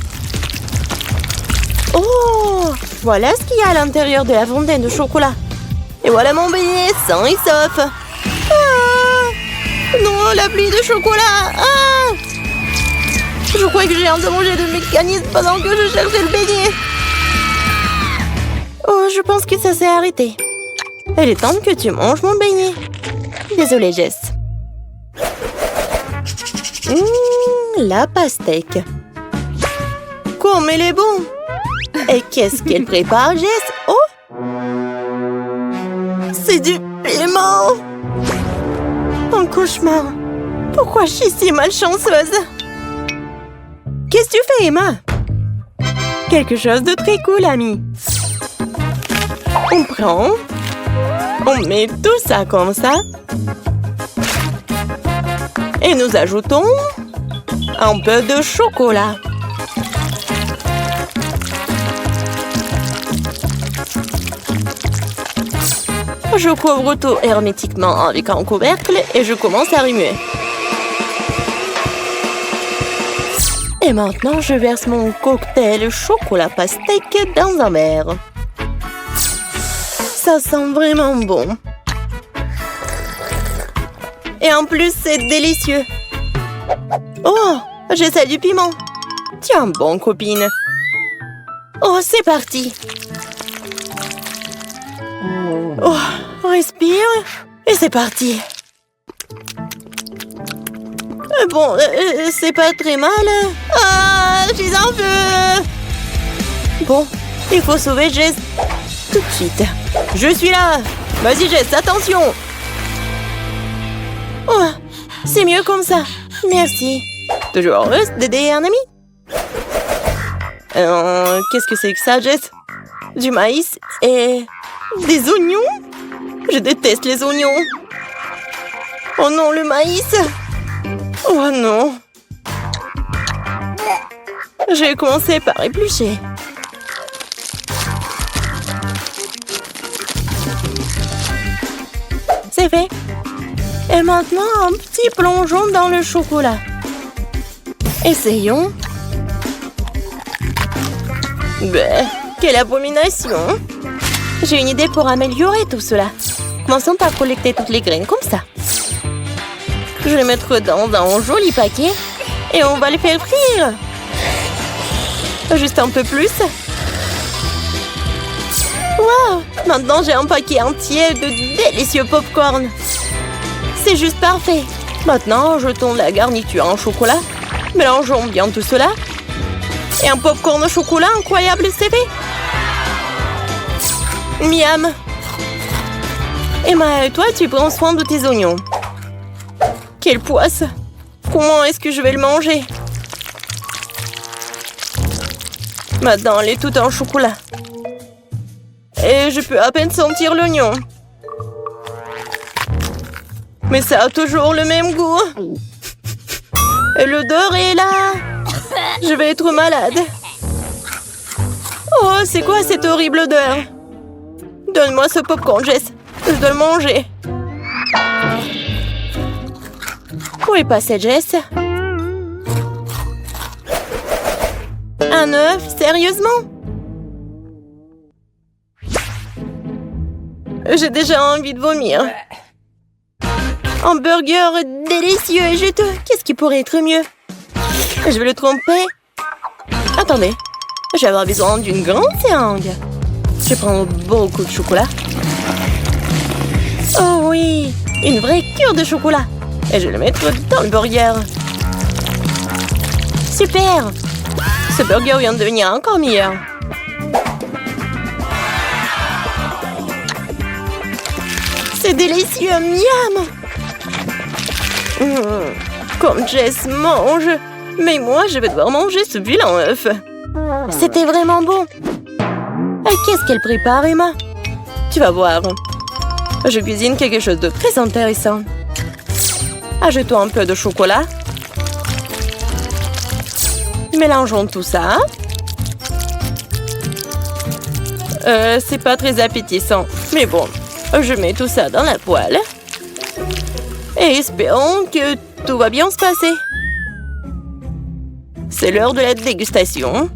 Oh, voilà ce qu'il y a à l'intérieur de la fontaine de chocolat. Et voilà mon beignet, sain et sauf. Ah, non, la pluie de chocolat. Ah, je crois que j'ai endommagé de mécanisme pendant que je cherchais le beignet. Oh, je pense que ça s'est arrêté. Il est temps que tu manges mon beignet. Désolée, Jess. La pastèque. Comme elle est bon. Et qu'est-ce qu'elle prépare, Jess? Oh, c'est du piment. Un cauchemar. Pourquoi je suis si malchanceuse? Qu'est-ce que tu fais, Emma? Quelque chose de très cool, ami. On prend. On met tout ça comme ça. Et nous ajoutons un peu de chocolat. Je couvre tout hermétiquement avec un couvercle et je commence à remuer. Et maintenant, je verse mon cocktail chocolat pastèque dans un verre. Ça sent vraiment bon. Et en plus, c'est délicieux. Oh, j'essaie du piment. Tiens bon, copine. Oh, c'est parti. Oh, respire. Et c'est parti. Bon, c'est pas très mal. Ah, je suis en feu. Bon, il faut sauver Jess tout de suite. Je suis là. Vas-y, Jess, attention. Oh, c'est mieux comme ça. Merci. Toujours heureuse d'aider un ami. Qu'est-ce que c'est que ça, Jess? Du maïs et des oignons? Je déteste les oignons. Oh non, le maïs! Oh non! Je vais commencer par éplucher. C'est fait. Et maintenant, un petit plongeon dans le chocolat. Essayons. Bah, quelle abomination! J'ai une idée pour améliorer tout cela. Commençons par collecter toutes les graines comme ça. Je vais les mettre dans un joli paquet et on va les faire frire. Juste un peu plus. Wow! Maintenant, j'ai un paquet entier de délicieux pop-corn. C'est juste parfait. Maintenant, jetons la garniture en chocolat. Mélangeons bien tout cela. Et un pop-corn au chocolat incroyable, c'est fait. Miam! Emma, toi, tu prends soin de tes oignons. Quelle poisse! Comment est-ce que je vais le manger? Maintenant, elle est toute en chocolat. Et je peux à peine sentir l'oignon. Mais ça a toujours le même goût. Et l'odeur est là. Je vais être malade. Oh, c'est quoi cette horrible odeur? Donne-moi ce popcorn, Jess. Je dois le manger. Où est passé Jess? Un œuf? Sérieusement? J'ai déjà envie de vomir. Un burger délicieux et juteux. Qu'est-ce qui pourrait être mieux? Je vais le tromper. Attendez. Je vais avoir besoin d'une grande seringue. Je vais prendre beaucoup de chocolat. Oh oui! Une vraie cure de chocolat. Et je vais le mettre dans le burger. Super! Ce burger vient de devenir encore meilleur. C'est délicieux, miam! Comme Jess mange. Mais moi, je vais devoir manger ce vilain œuf. C'était vraiment bon. Qu'est-ce qu'elle prépare, Emma? Tu vas voir. Je cuisine quelque chose de très intéressant. Ajoutons un peu de chocolat. Mélangeons tout ça. C'est pas très appétissant. Mais bon, je mets tout ça dans la poêle. Et espérons que tout va bien se passer. C'est l'heure de la dégustation.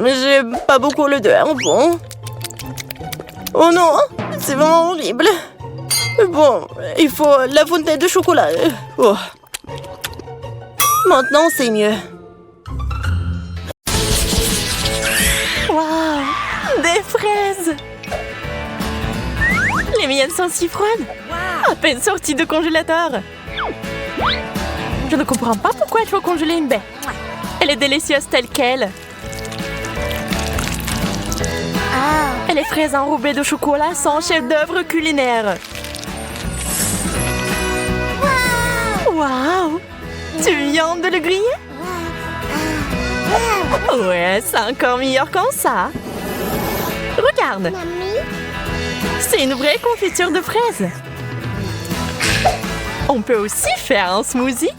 J'aime pas beaucoup l'odeur, bon. Oh non, c'est vraiment horrible. Bon, il faut la fontaine de chocolat. Oh. Maintenant, c'est mieux. Waouh! Des fraises! Les miennes sont si froides. À peine sorties de congélateur. Je ne comprends pas pourquoi il faut congeler une baie. Elle est délicieuse telle qu'elle. Et les fraises enrobées de chocolat sont un chef-d'œuvre culinaire. Waouh! Tu viens de le griller? Ouais, c'est encore meilleur qu'en ça. Regarde! C'est une vraie confiture de fraises. On peut aussi faire un smoothie.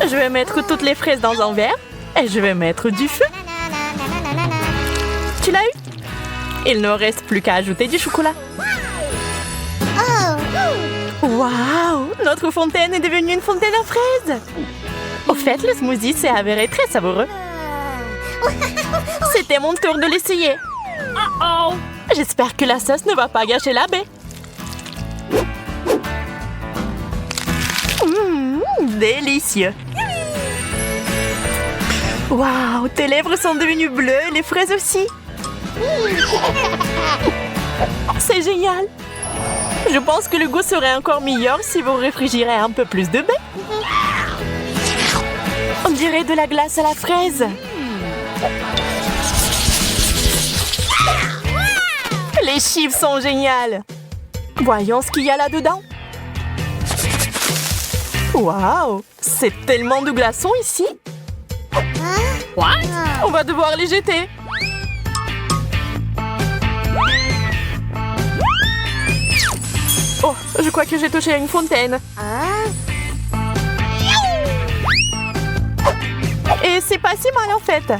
Je vais mettre toutes les fraises dans un verre et je vais mettre du feu. Tu l'as eu? Il ne reste plus qu'à ajouter du chocolat. Waouh! Notre fontaine est devenue une fontaine à fraises. Au fait, le smoothie s'est avéré très savoureux. C'était mon tour de l'essayer. Oh! J'espère que la sauce ne va pas gâcher la baie. Délicieux. Waouh, tes lèvres sont devenues bleues et les fraises aussi. C'est génial. Je pense que le goût serait encore meilleur si vous réfrigérez un peu plus de baie. On dirait de la glace à la fraise. Les chips sont géniales. Voyons ce qu'il y a là-dedans. Waouh! C'est tellement de glaçons ici! What? On va devoir les jeter! Oh, je crois que j'ai touché à une fontaine. Et c'est pas si mal en fait.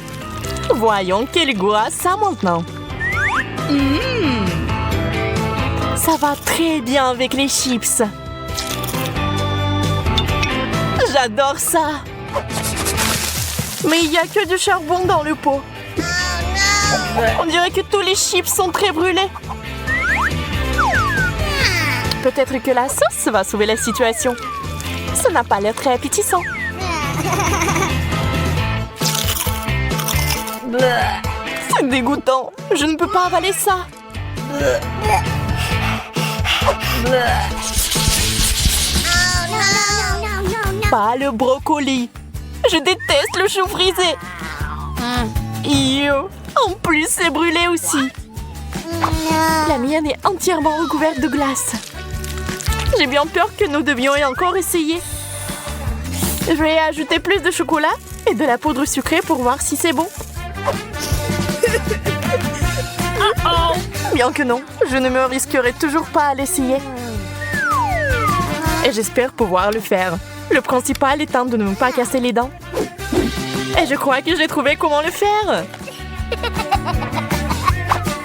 Voyons quel goût a ça maintenant. Ça va très bien avec les chips. J'adore ça. Mais il n'y a que du charbon dans le pot. On dirait que tous les chips sont très brûlés. Peut-être que la sauce va sauver la situation. Ça n'a pas l'air très appétissant. C'est dégoûtant. Je ne peux pas avaler ça. Pas le brocoli. Je déteste le chou frisé. Yo. En plus, c'est brûlé aussi. La mienne est entièrement recouverte de glace. J'ai bien peur que nous devions encore essayer. Je vais ajouter plus de chocolat et de la poudre sucrée pour voir si c'est bon. Bien que non, je ne me risquerai toujours pas à l'essayer. Et j'espère pouvoir le faire. Le principal étant de ne pas casser les dents. Et je crois que j'ai trouvé comment le faire.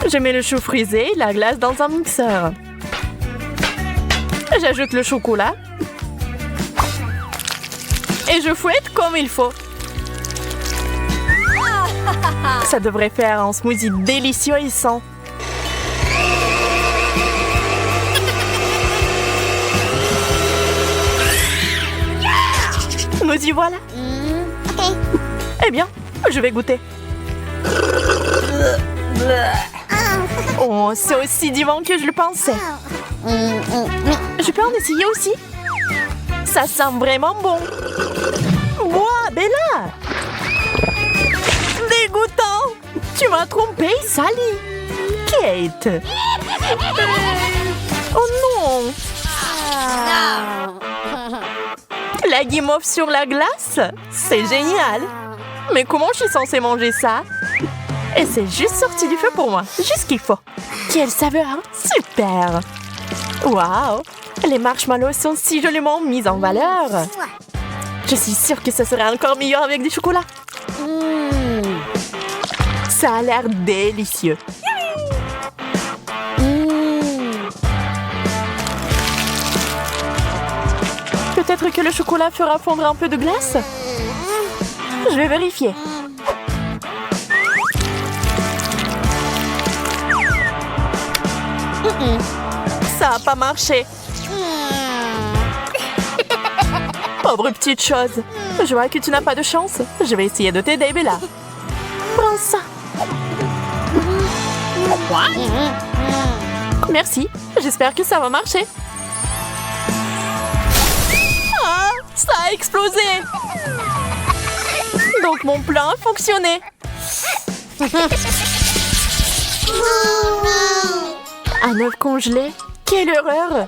Je mets le chou frisé et la glace dans un mixeur. J'ajoute le chocolat. Et je fouette comme il faut. Ça devrait faire un smoothie délicieux et sain. Nous y voilà. Eh bien, je vais goûter. Oh, c'est aussi divin que je le pensais. Je peux en essayer aussi? Ça sent vraiment bon. Bois, Bella! Dégoûtant! Tu m'as trompé, Sally! Kate! Oh non! La guimauve sur la glace? C'est génial! Mais comment je suis censée manger ça? Et c'est juste sorti du feu pour moi, juste ce qu'il faut. Quelle saveur! Super! Waouh! Les marshmallows sont si joliment mis en valeur. Je suis sûre que ce serait encore meilleur avec du chocolat. Ça a l'air délicieux. Peut-être que le chocolat fera fondre un peu de glace? Je vais vérifier. Ça n'a pas marché. Pauvre petite chose. Je vois que tu n'as pas de chance. Je vais essayer de t'aider, Bella. Prends ça. Merci. J'espère que ça va marcher. Ah, ça a explosé. Donc mon plan a fonctionné. Un œuf congelé? Quelle horreur!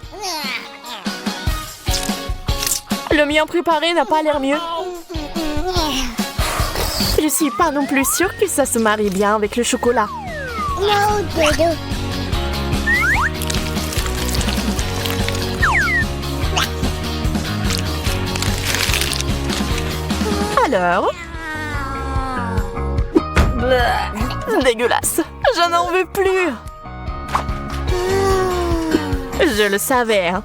Le mien préparé n'a pas l'air mieux. Je suis pas non plus sûre que ça se marie bien avec le chocolat. Alors? Dégueulasse! Je n'en veux plus! Je le savais. Hein.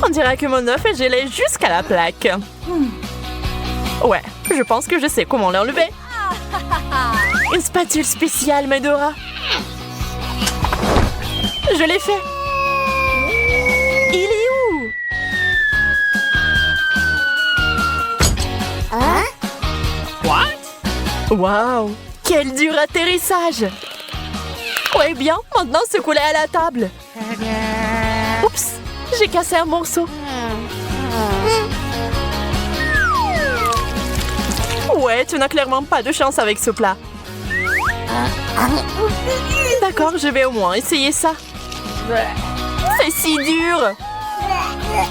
On dirait que mon œuf est gelé jusqu'à la plaque. Ouais, je pense que je sais comment l'enlever. Une spatule spéciale, Medora. Je l'ai fait. Il est où? What? Waouh! Quel dur atterrissage! Ouais, bien, maintenant secoue-les à la table. Oups, j'ai cassé un morceau. Ouais, tu n'as clairement pas de chance avec ce plat. D'accord, je vais au moins essayer ça. C'est si dur.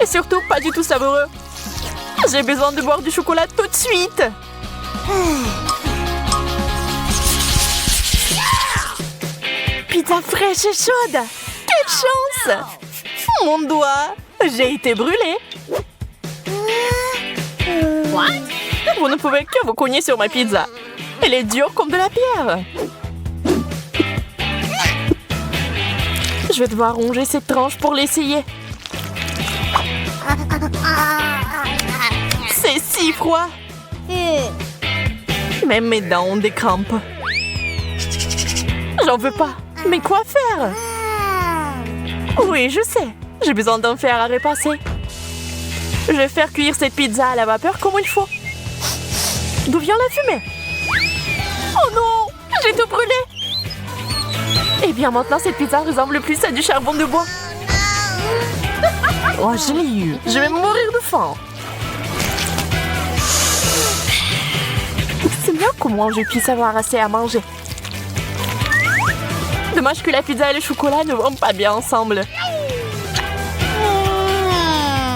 Et surtout, pas du tout savoureux. J'ai besoin de boire du chocolat tout de suite. Pizza fraîche et chaude. Quelle chance! Mon doigt! J'ai été brûlée. What? Vous ne pouvez que vous cogner sur ma pizza. Elle est dure comme de la pierre. Je vais devoir ronger cette tranche pour l'essayer. C'est si froid. Même mes dents ont des crampes. J'en veux pas. Mais quoi faire? Oui, je sais. J'ai besoin d'un fer à repasser. Je vais faire cuire cette pizza à la vapeur comme il faut. D'où vient la fumée? Oh non! J'ai tout brûlé! Eh bien, maintenant, cette pizza ressemble plus à du charbon de bois. Oh, je l'ai eu. Je vais mourir de faim. C'est bien comment je puisse avoir assez à manger. Dommage que la pizza et le chocolat ne vont pas bien ensemble.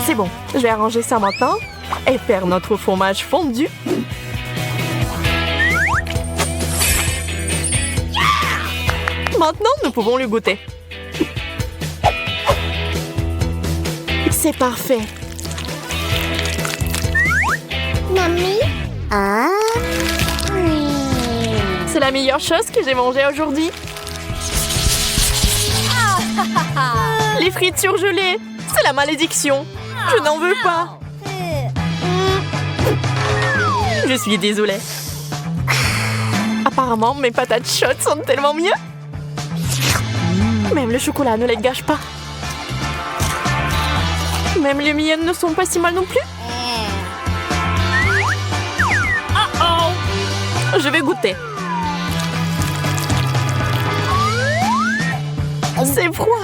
C'est bon, je vais arranger ça maintenant et faire notre fromage fondu. Maintenant, nous pouvons le goûter. C'est parfait. Mamie? Ah? C'est la meilleure chose que j'ai mangée aujourd'hui. Les frites surgelées, c'est la malédiction. Je n'en veux pas. Je suis désolée. Apparemment, mes patates chaudes sont tellement mieux. Même le chocolat ne les gâche pas. Même les miennes ne sont pas si mal non plus. Je vais goûter. C'est froid.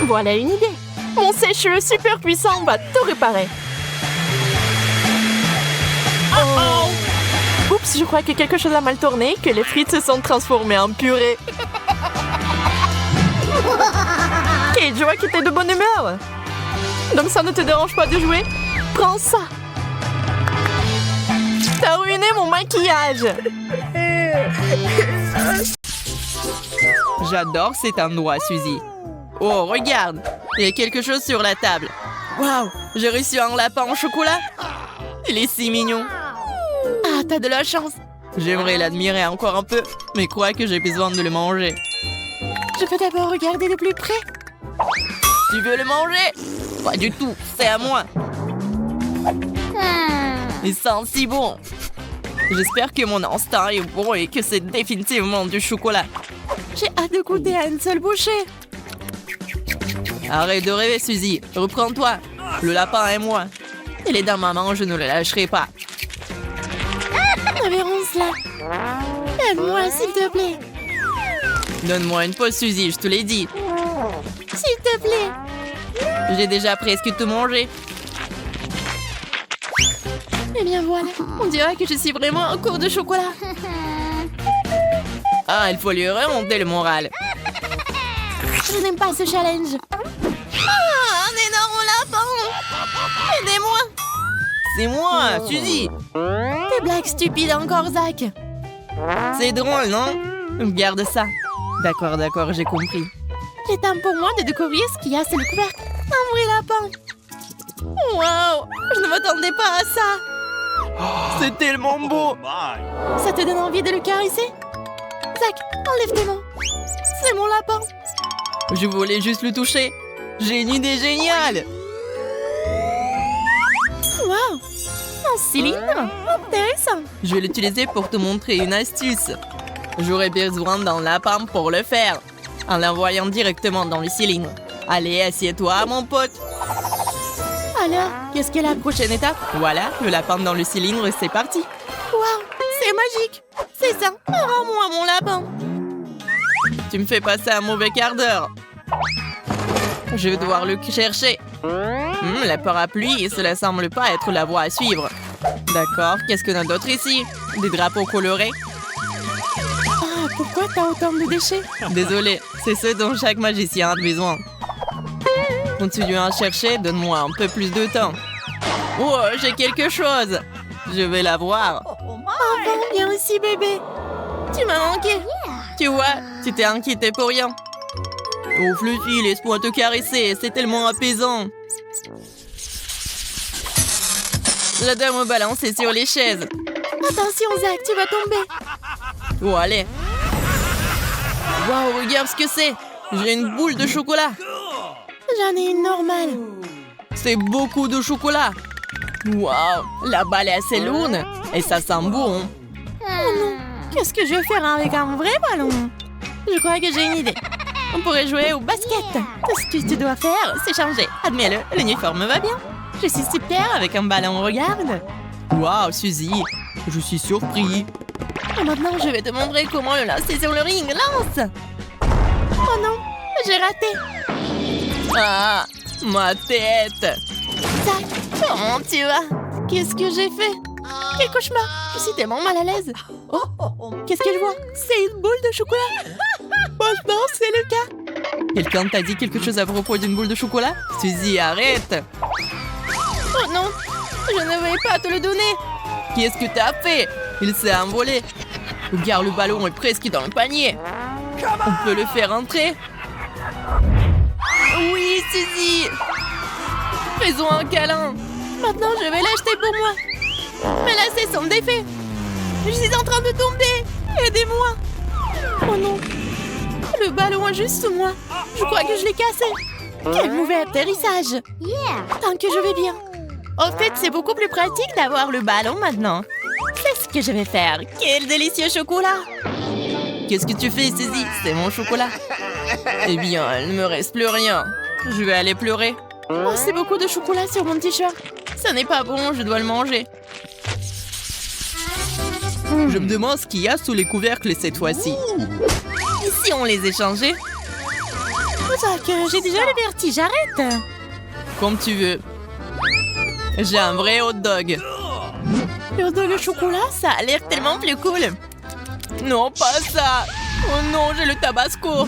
Voilà une idée. Mon sèche-cheveux super puissant va tout réparer. Oups, je crois que quelque chose a mal tourné, que les frites se sont transformées en purée. Kate, je vois que t'es de bonne humeur. Donc ça ne te dérange pas de jouer? Prends ça. T'as ruiné mon maquillage. J'adore cet endroit, Suzy. Oh, regarde, il y a quelque chose sur la table. Waouh, j'ai reçu un lapin au chocolat. Il est si mignon. Ah, t'as de la chance. J'aimerais l'admirer encore un peu, mais crois que j'ai besoin de le manger. Je peux d'abord regarder de plus près. Tu veux le manger? Pas du tout, c'est à moi. Il sent si bon. J'espère que mon instinct est bon et que c'est définitivement du chocolat. J'ai hâte de goûter à une seule bouchée. Arrête de rêver, Suzy. Reprends-toi. Le lapin est moi. Il est dans ma main, je ne le lâcherai pas. Reverrons cela. Aide-moi, s'il te plaît. Donne-moi une pause, Suzy, je te l'ai dit. S'il te plaît. J'ai déjà presque tout mangé. Eh bien voilà, on dirait que je suis vraiment en cours de chocolat. Ah, il faut lui remonter le moral. Je n'aime pas ce challenge. Ah, un énorme lapin! Aidez-moi! C'est moi, Suzy! Tes blagues stupides encore, Zach. C'est drôle, non? Garde ça. D'accord, d'accord, j'ai compris. Il est temps pour moi de découvrir ce qu'il y a sous le couvercle. Un vrai lapin. Wow, je ne m'attendais pas à ça. C'est tellement beau! Ça te donne envie de le caresser? Zach, enlève tes mains. C'est mon lapin. Je voulais juste le toucher. J'ai une idée géniale! Wow, un cylindre. Intéressant. Je vais l'utiliser pour te montrer une astuce. J'aurais besoin d'un lapin pour le faire, en l'envoyant directement dans le cylindre. Allez, assieds-toi, mon pote. Alors, qu'est-ce qu'est la prochaine étape? Voilà, le lapin dans le cylindre, c'est parti. Wow, c'est magique. C'est ça. Rends-moi mon lapin. Tu me fais passer un mauvais quart d'heure. Je vais devoir le chercher. La parapluie, cela semble pas être la voie à suivre. D'accord, qu'est-ce qu'on a d'autre ici? Des drapeaux colorés. Ah, Pourquoi t'as autant de déchets? Désolé, c'est ce dont chaque magicien a besoin. Continuons à chercher, donne-moi un peu plus de temps. Oh, j'ai quelque chose. Je vais la voir. Enfant, viens ici, bébé. Tu m'as manqué. Tu vois, tu t'es inquiété pour rien. Oh, Fluffy, laisse-moi te caresser, c'est tellement apaisant. J'adore me balancer sur les chaises. Attention, Zach, tu vas tomber. Oh, allez. Waouh, regarde ce que c'est. J'ai une boule de chocolat. J'en ai une normale. C'est beaucoup de chocolat. Waouh, la balle est assez lourde. Et ça sent bon. Qu'est-ce que je vais faire avec un vrai ballon? Je crois que j'ai une idée. On pourrait jouer au basket. Tout ce que tu dois faire, c'est changer. Admets-le, l'uniforme va bien. Je suis super avec un ballon, regarde. Waouh, Suzy, je suis surpris. Et maintenant, je vais te montrer comment le lancer sur le ring. Lance! Oh non, j'ai raté. Ah, ma tête. Zach, comment tu vas? Qu'est-ce que j'ai fait? Quel cauchemar! Je suis tellement mal à l'aise. Oh, qu'est-ce que je vois? C'est une boule de chocolat. Franchement, c'est le cas. Quelqu'un t'a dit quelque chose à propos d'une boule de chocolat? Suzy, arrête. Oh non, je ne vais pas te le donner. Qu'est-ce que t'as fait? Il s'est envolé. Regarde, le ballon est presque dans le panier. On peut le faire entrer? Oui, Suzy. Faisons un câlin. Maintenant, je vais l'acheter pour moi. Mais là, c'est son défait. Je suis en train de tomber. Aidez-moi. Oh non. Le ballon est juste sous moi. Je crois que je l'ai cassé. Quel mauvais atterrissage. Tant que je vais bien. En fait, c'est beaucoup plus pratique d'avoir le ballon maintenant. C'est ce que je vais faire. Quel délicieux chocolat. Qu'est-ce que tu fais, Suzy? C'est mon chocolat. Eh bien, il ne me reste plus rien. Je vais aller pleurer. Oh, c'est beaucoup de chocolat sur mon t-shirt. Ça n'est pas bon, je dois le manger. Je me demande ce qu'il y a sous les couvercles cette fois-ci. Et si on les échangeait? Zach, j'ai déjà le vertige, arrête. Comme tu veux. J'ai un vrai hot dog. Le hot dog au chocolat, ça a l'air tellement plus cool. Non, pas ça. Oh non, j'ai le tabasco.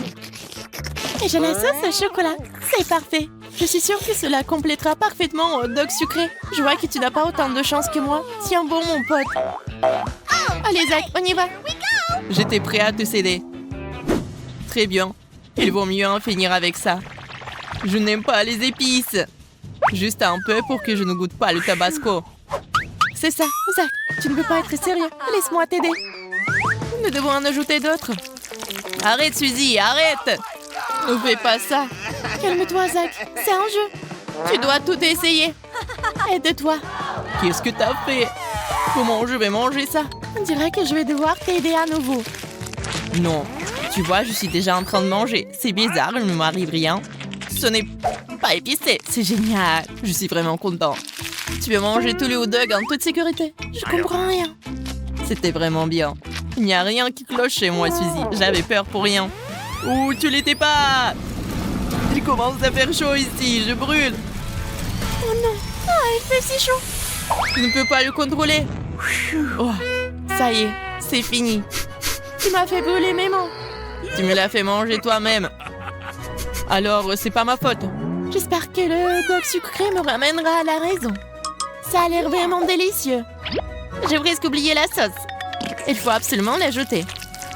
Et j'ai la sauce au chocolat. C'est parfait. Je suis sûre que cela complétera parfaitement un hot dog sucré. Je vois que tu n'as pas autant de chance que moi. Tiens bon, mon pote. Allez, Zach, on y va. J'étais prêt à te céder. Très bien. Il vaut mieux en finir avec ça. Je n'aime pas les épices. Juste un peu pour que je ne goûte pas le tabasco. C'est ça, Zach. Tu ne peux pas être sérieux. Laisse-moi t'aider. Nous devons en ajouter d'autres. Arrête, Suzy, arrête. Ne fais pas ça. Calme-toi, Zach. C'est un jeu. Tu dois tout essayer. Aide-toi. Qu'est-ce que t'as fait? Comment je vais manger ça? On dirait que je vais devoir t'aider à nouveau. Non. Tu vois, je suis déjà en train de manger. C'est bizarre, il ne m'arrive rien. Ce n'est pas épicé. C'est génial. Je suis vraiment content. Tu veux manger tous les hot dogs en toute sécurité? Je comprends rien. C'était vraiment bien. Il n'y a rien qui cloche chez moi, Suzy. J'avais peur pour rien. Ouh, tu l'étais pas! Il commence à faire chaud ici, je brûle. Oh non! Ah, il fait si chaud! Je ne peux pas le contrôler. Oh, ça y est, c'est fini. Tu m'as fait brûler mes mains. Tu me l'as fait manger toi-même. Alors, c'est pas ma faute. J'espère que le hot dog sucré me ramènera à la raison. Ça a l'air vraiment délicieux. J'ai presque oublié la sauce. Il faut absolument l'ajouter.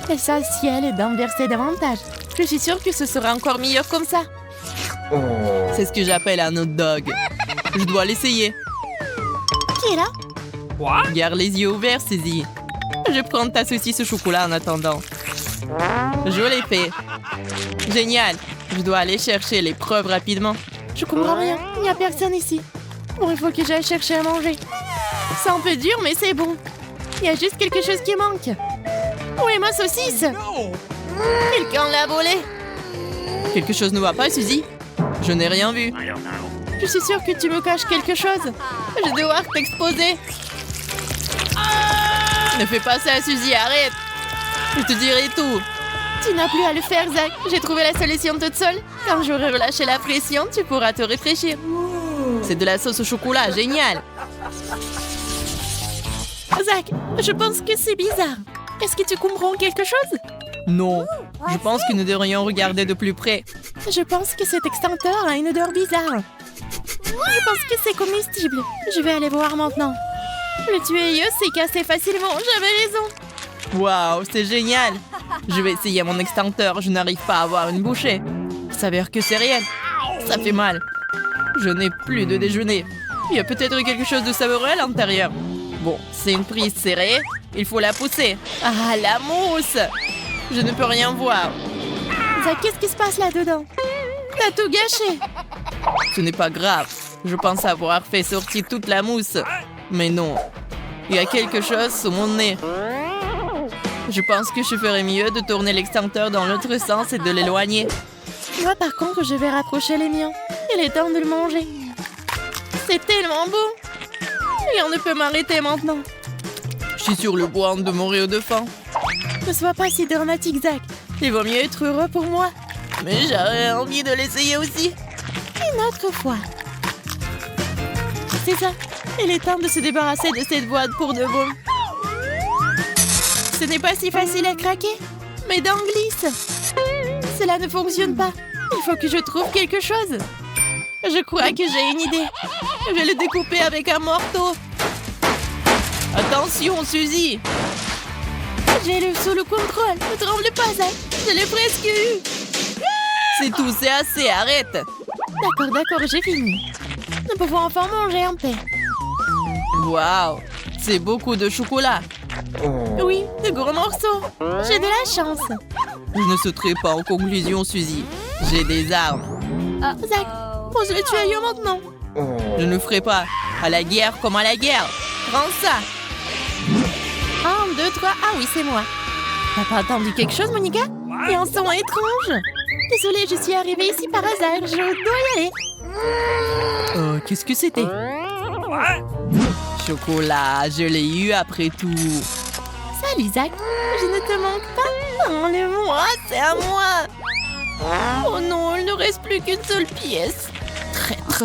L'essentiel est d'en verser davantage. Je suis sûre que ce sera encore meilleur comme ça. C'est ce que j'appelle un hot dog. Je dois l'essayer. Qui est là? Garde les yeux ouverts, Suzy. Je prends ta saucisse au chocolat en attendant. Je l'ai fait. Génial. Je dois aller chercher les preuves rapidement. Je comprends rien. Il n'y a personne ici. Bon, il faut que j'aille chercher à manger. C'est un peu dur, mais c'est bon. Il y a juste quelque chose qui manque. Où est ma saucisse? Quelqu'un l'a volée. Quelque chose ne va pas, Suzy? Je n'ai rien vu. Je suis sûre que tu me caches quelque chose. Je vais devoir t'exposer. Ne fais pas ça, Suzy, arrête. Je te dirai tout. Tu n'as plus à le faire, Zach. J'ai trouvé la solution toute seule. Quand j'aurai relâché la pression, tu pourras te réfléchir. C'est de la sauce au chocolat, génial. Zach, je pense que c'est bizarre. Est-ce que tu comprends quelque chose? Non, je pense que nous devrions regarder de plus près. Je pense que cet extincteur a une odeur bizarre. Je pense que c'est comestible. Je vais aller voir maintenant. Le tuyau s'est cassé facilement, j'avais raison. Waouh, c'est génial. Je vais essayer mon extincteur, je n'arrive pas à avoir une bouchée. Il s'avère que c'est réel. Ça fait mal. Je n'ai plus de déjeuner. Il y a peut-être quelque chose de savoureux à l'intérieur. Bon, c'est une prise serrée. Il faut la pousser. Ah, la mousse! Je ne peux rien voir. Zach, qu'est-ce qui se passe là-dedans? T'as tout gâché. Ce n'est pas grave. Je pense avoir fait sortir toute la mousse. Mais non. Il y a quelque chose sous mon nez. Je pense que je ferais mieux de tourner l'extincteur dans l'autre sens et de l'éloigner. Moi, par contre, je vais rapprocher les miens. Il est temps de le manger. C'est tellement beau. Rien ne peut m'arrêter maintenant. Je suis sur le point de mourir de faim. Ne sois pas si dramatique, Zach. Il vaut mieux être heureux pour moi. Mais j'aurais envie de l'essayer aussi. Une autre fois. C'est ça. Il est temps de se débarrasser de cette boîte pour de bon. Ce n'est pas si facile à craquer. Mes dents glissent. Cela ne fonctionne pas. Il faut que je trouve quelque chose. Je crois que j'ai une idée. Je vais le découper avec un marteau. Attention, Suzy. J'ai le sous le contrôle. Ne tremble pas, Zach. Je l'ai presque eu. C'est tout, c'est assez, arrête. D'accord, j'ai fini. Nous pouvons enfin manger en paix. Waouh, c'est beaucoup de chocolat. Oui, de gros morceaux. J'ai de la chance. Je ne sauterai pas en conclusion, Suzy. J'ai des armes. Zach, pose le tuyau maintenant. Je ne ferai pas. À la guerre comme à la guerre. Prends ça. 1, 2, 3. Ah oui, c'est moi. T'as pas entendu quelque chose, Monica? Il y a un son étrange. Désolée, je suis arrivée ici par hasard. Je dois y aller. Qu'est-ce que c'était? Chocolat, je l'ai eu après tout. Salut, Zach. Je ne te manque pas. Enlève-moi, c'est à moi. Oh non, il ne reste plus qu'une seule pièce. Traître.